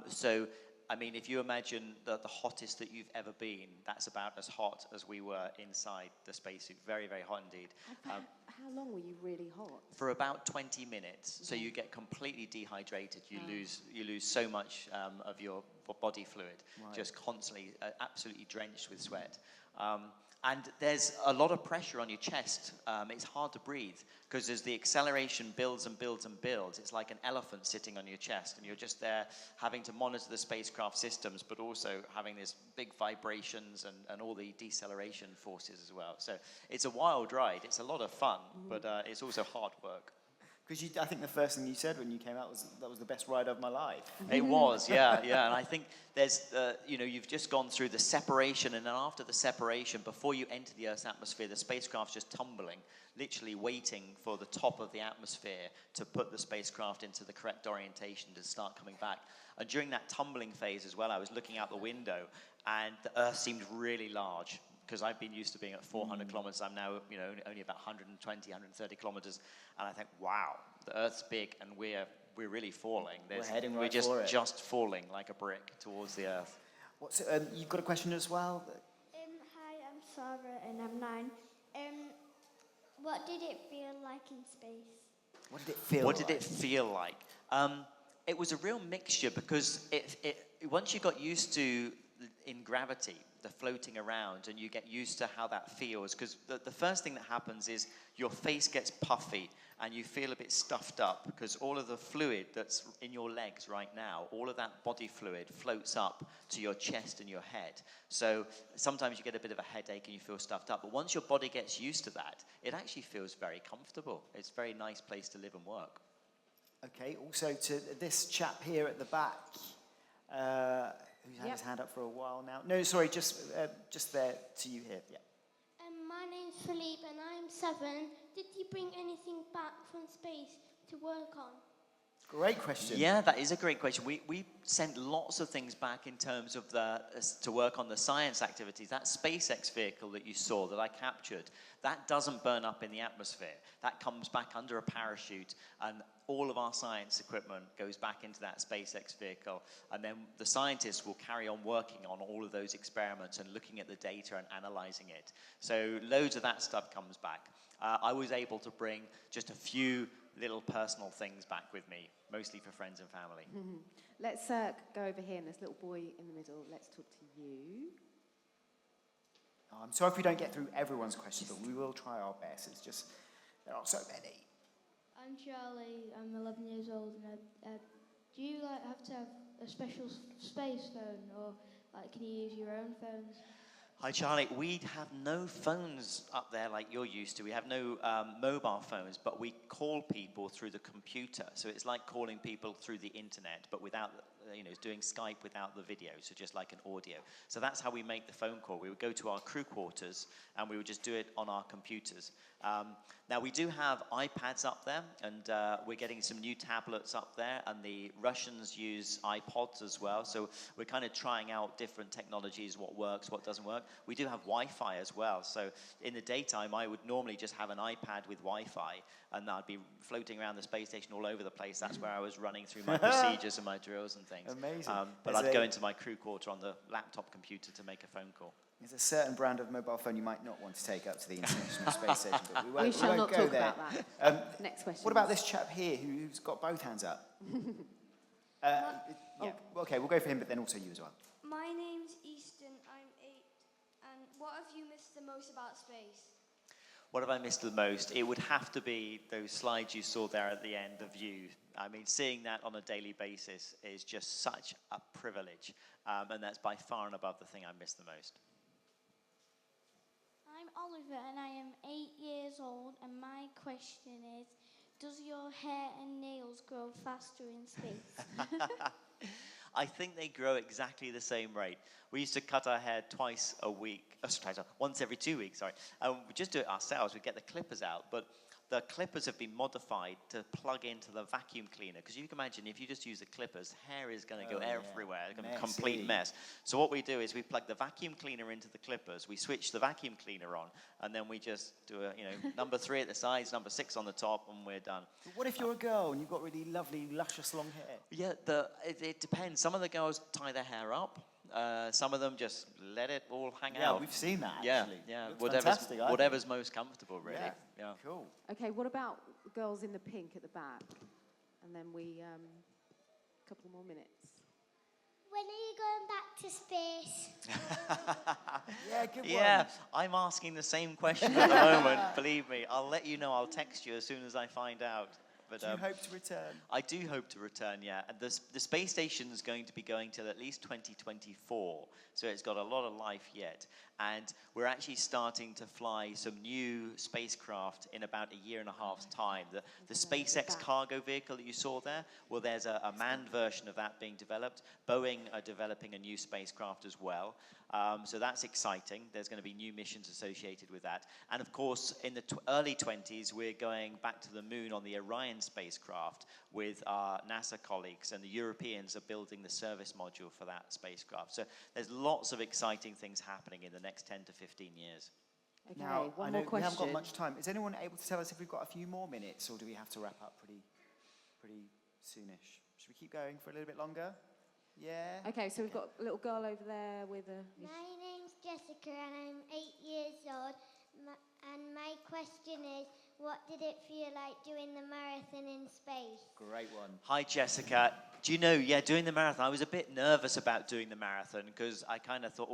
So, I mean, if you imagine the hottest that you've ever been, that's about as hot as we were inside the spacesuit. Very, very hot indeed. How long were you really hot? For about 20 minutes, so you get completely dehydrated. You lose so much of your body fluid, just constantly, absolutely drenched with sweat. And there's a lot of pressure on your chest. It's hard to breathe because as the acceleration builds and builds and builds, it's like an elephant sitting on your chest, and you're just there having to monitor the spacecraft systems, but also having these big vibrations and all the deceleration forces as well. So it's a wild ride. It's a lot of fun, but it's also hard work. Because I think the first thing you said when you came out was that was the best ride of my life. It was, yeah. And I think there's, you've just gone through the separation, and then after the separation, before you enter the Earth's atmosphere, the spacecraft's just tumbling, literally waiting for the top of the atmosphere to put the spacecraft into the correct orientation to start coming back. And during that tumbling phase as well, I was looking out the window, and the Earth seemed really large. Because I've been used to being at 400 kilometers, I'm now, only about 120, 130 kilometers, and I think, wow, the Earth's big, and we're really falling. We're heading right for it. just falling like a brick towards the Earth. You've got a question as well? Hi, I'm Sarah and I'm 9. What did it feel like in space? What did it feel like? What did it feel like? It was a real mixture because once you got used to in gravity, the floating around, and you get used to how that feels, because the first thing that happens is your face gets puffy and you feel a bit stuffed up because all of the fluid that's in your legs right now, all of that body fluid floats up to your chest and your head. So sometimes you get a bit of a headache and you feel stuffed up, but once your body gets used to that, it actually feels very comfortable. It's a very nice place to live and work. Okay, also to this chap here at the back, who's had his hand up for a while now. No, sorry, just there to you here. Yeah. My name's Philippe and I'm 7. Did you bring anything back from space to work on? Great question. Yeah, that is a great question. We sent lots of things back in terms of to work on the science activities. That SpaceX vehicle that you saw, that I captured, that doesn't burn up in the atmosphere. That comes back under a parachute, and all of our science equipment goes back into that SpaceX vehicle, and then the scientists will carry on working on all of those experiments and looking at the data and analyzing it. So loads of that stuff comes back. I was able to bring just a few little personal things back with me, mostly for friends and family. Mm-hmm. Let's go over here, and there's a little boy in the middle. Let's talk to you. I'm sorry if we don't get through everyone's questions, but we will try our best. It's just, there are so many. I'm Charlie. I'm 11 years old. And do you have to have a special space phone, or can you use your own phones? Hi, Charlie. We have no phones up there like you're used to. We have no mobile phones, but we call people through the computer. So it's like calling people through the internet, but without, doing Skype without the video, so just like an audio. So that's how we make the phone call. We would go to our crew quarters, and we would just do it on our computers. Now, we do have iPads up there, and we're getting some new tablets up there, and the Russians use iPods as well. So we're kind of trying out different technologies, what works, what doesn't work. We do have Wi-Fi as well. So in the daytime, I would normally just have an iPad with Wi-Fi, and I'd be floating around the space station all over the place. That's where I was running through my procedures and my drills and things. Amazing. But I'd go into my crew quarter on the laptop computer to make a phone call. There's a certain brand of mobile phone you might not want to take up to the International Space Station, but we We won't, shall not go talk there. about that. Next question. What about this chap here who's got both hands up? Okay, we'll go for him, but then also you as well. My name's Easton, I'm 8, and what have you missed the most about space? What have I missed the most? It would have to be those slides you saw there at the end of you. I mean, seeing that on a daily basis is just such a privilege, and that's by far and above the thing I miss the most. I'm Oliver and I am 8 years old, and my question is, does your hair and nails grow faster in space? I think they grow exactly the same rate. We used to cut our hair once every 2 weeks, sorry. We just do it ourselves. We get the clippers out, but the clippers have been modified to plug into the vacuum cleaner. Because you can imagine, if you just use the clippers, hair is going to go everywhere. It's going to be a complete mess. So what we do is we plug the vacuum cleaner into the clippers, we switch the vacuum cleaner on, and then we just do number 3 at the sides, number 6 on the top, and we're done. But what if you're a girl and you've got really lovely, luscious long hair? Yeah, it depends. Some of the girls tie their hair up. Some of them just let it all hang out. Yeah, we've seen that, Yeah, actually. yeah. Looks fantastic, I Whatever's most comfortable, really. Yeah. Cool. Okay, what about the girls in the pink at the back? And then a couple more minutes. When are you going back to space? Yeah, good one. Yeah, I'm asking the same question at the moment. Believe me, I'll let you know. I'll text you as soon as I find out. But, do you hope to return? I do hope to return, yeah. And the space station is going to be going till at least 2024, so it's got a lot of life yet. And we're actually starting to fly some new spacecraft in about a year and a half's time. The SpaceX cargo vehicle that you saw there, well, there's a manned version of that being developed. Boeing are developing a new spacecraft as well. So that's exciting. There's going to be new missions associated with that. And of course, in the early 20s, we're going back to the moon on the Orion spacecraft with our NASA colleagues, and the Europeans are building the service module for that spacecraft. So there's lots of exciting things happening in the next 10 to 15 years. Okay, Now, one I know more question. we haven't got much time. Is anyone able to tell us if we've got a few more minutes, or do we have to wrap up pretty soonish? Should we keep going for a little bit longer? Yeah? Okay, so we've got a little girl over there with a... My name's Jessica and I'm 8 years old. And my question is, what did it feel like doing the marathon in space? Great one. Hi, Jessica. Do you know, doing the marathon, I was a bit nervous about doing the marathon because I kind of thought,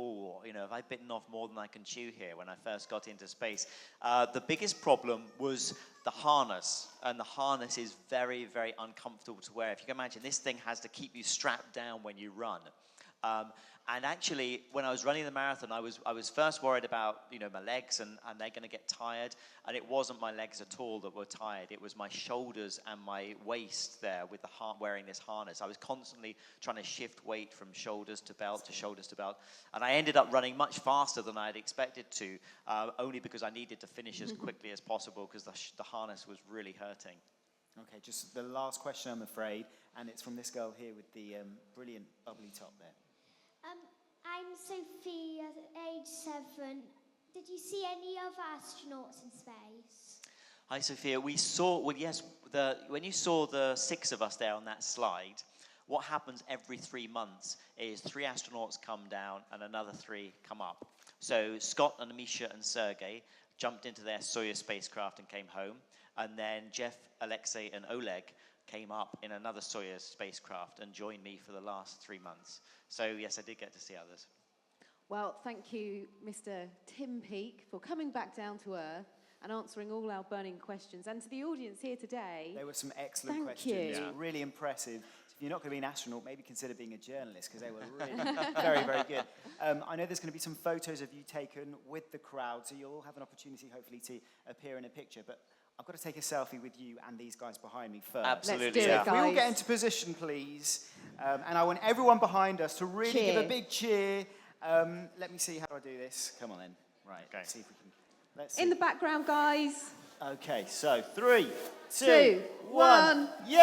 have I bitten off more than I can chew here when I first got into space? The biggest problem was the harness, and the harness is very, very uncomfortable to wear. If you can imagine, this thing has to keep you strapped down when you run. And actually, when I was running the marathon, I was first worried about, my legs and they're going to get tired. And it wasn't my legs at all that were tired. It was my shoulders and my waist there with wearing this harness. I was constantly trying to shift weight from shoulders to belt to shoulders to belt. And I ended up running much faster than I had expected to, only because I needed to finish as quickly as possible because the harness was really hurting. Okay, just the last question, I'm afraid, and it's from this girl here with the brilliant bubbly top there. I'm Sophia, age 7. Did you see any other astronauts in space? Hi, Sophia. We saw, well, yes, when you saw the 6 of us there on that slide, what happens every 3 months is 3 astronauts come down and another 3 come up. So Scott and Amisha and Sergey jumped into their Soyuz spacecraft and came home. And then Jeff, Alexei, and Oleg came up in another Soyuz spacecraft and joined me for the last 3 months. So yes, I did get to see others. Well, thank you, Mr. Tim Peake, for coming back down to earth and answering all our burning questions. And to the audience here today, There were some excellent thank questions, you. really impressive. If you're not going to be an astronaut, maybe consider being a journalist, because they were really very, very good. I know there's going to be some photos of you taken with the crowd, so you'll all have an opportunity, hopefully, to appear in a picture. But I've got to take a selfie with you and these guys behind me first. Absolutely. Let's do it, If we all guys. get into position, please. And I want everyone behind us to really give Cheer. a big cheer. Let me see how do I do this. Come on then. Right, Okay. let's see if we can. Let's see. In the background, guys. Okay, so 3, 2, 2, 1. 1. Yay!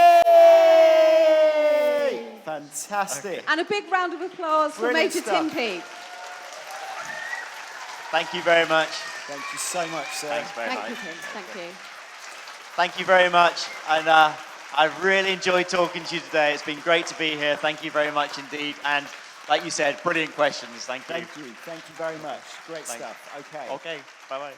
Fantastic. And a big round of applause for Brilliant Major stuff. Tim Peake. Thank you very much. Thank you so much, sir. Thanks very Thank much. you, Tim. Thank you. Thank you very much. And I've really enjoyed talking to you today. It's been great to be here. Thank you very much indeed. And like you said, brilliant questions. Thank you. Thank you. Thank you very much. Great Thanks. stuff. Okay. Okay, bye-bye.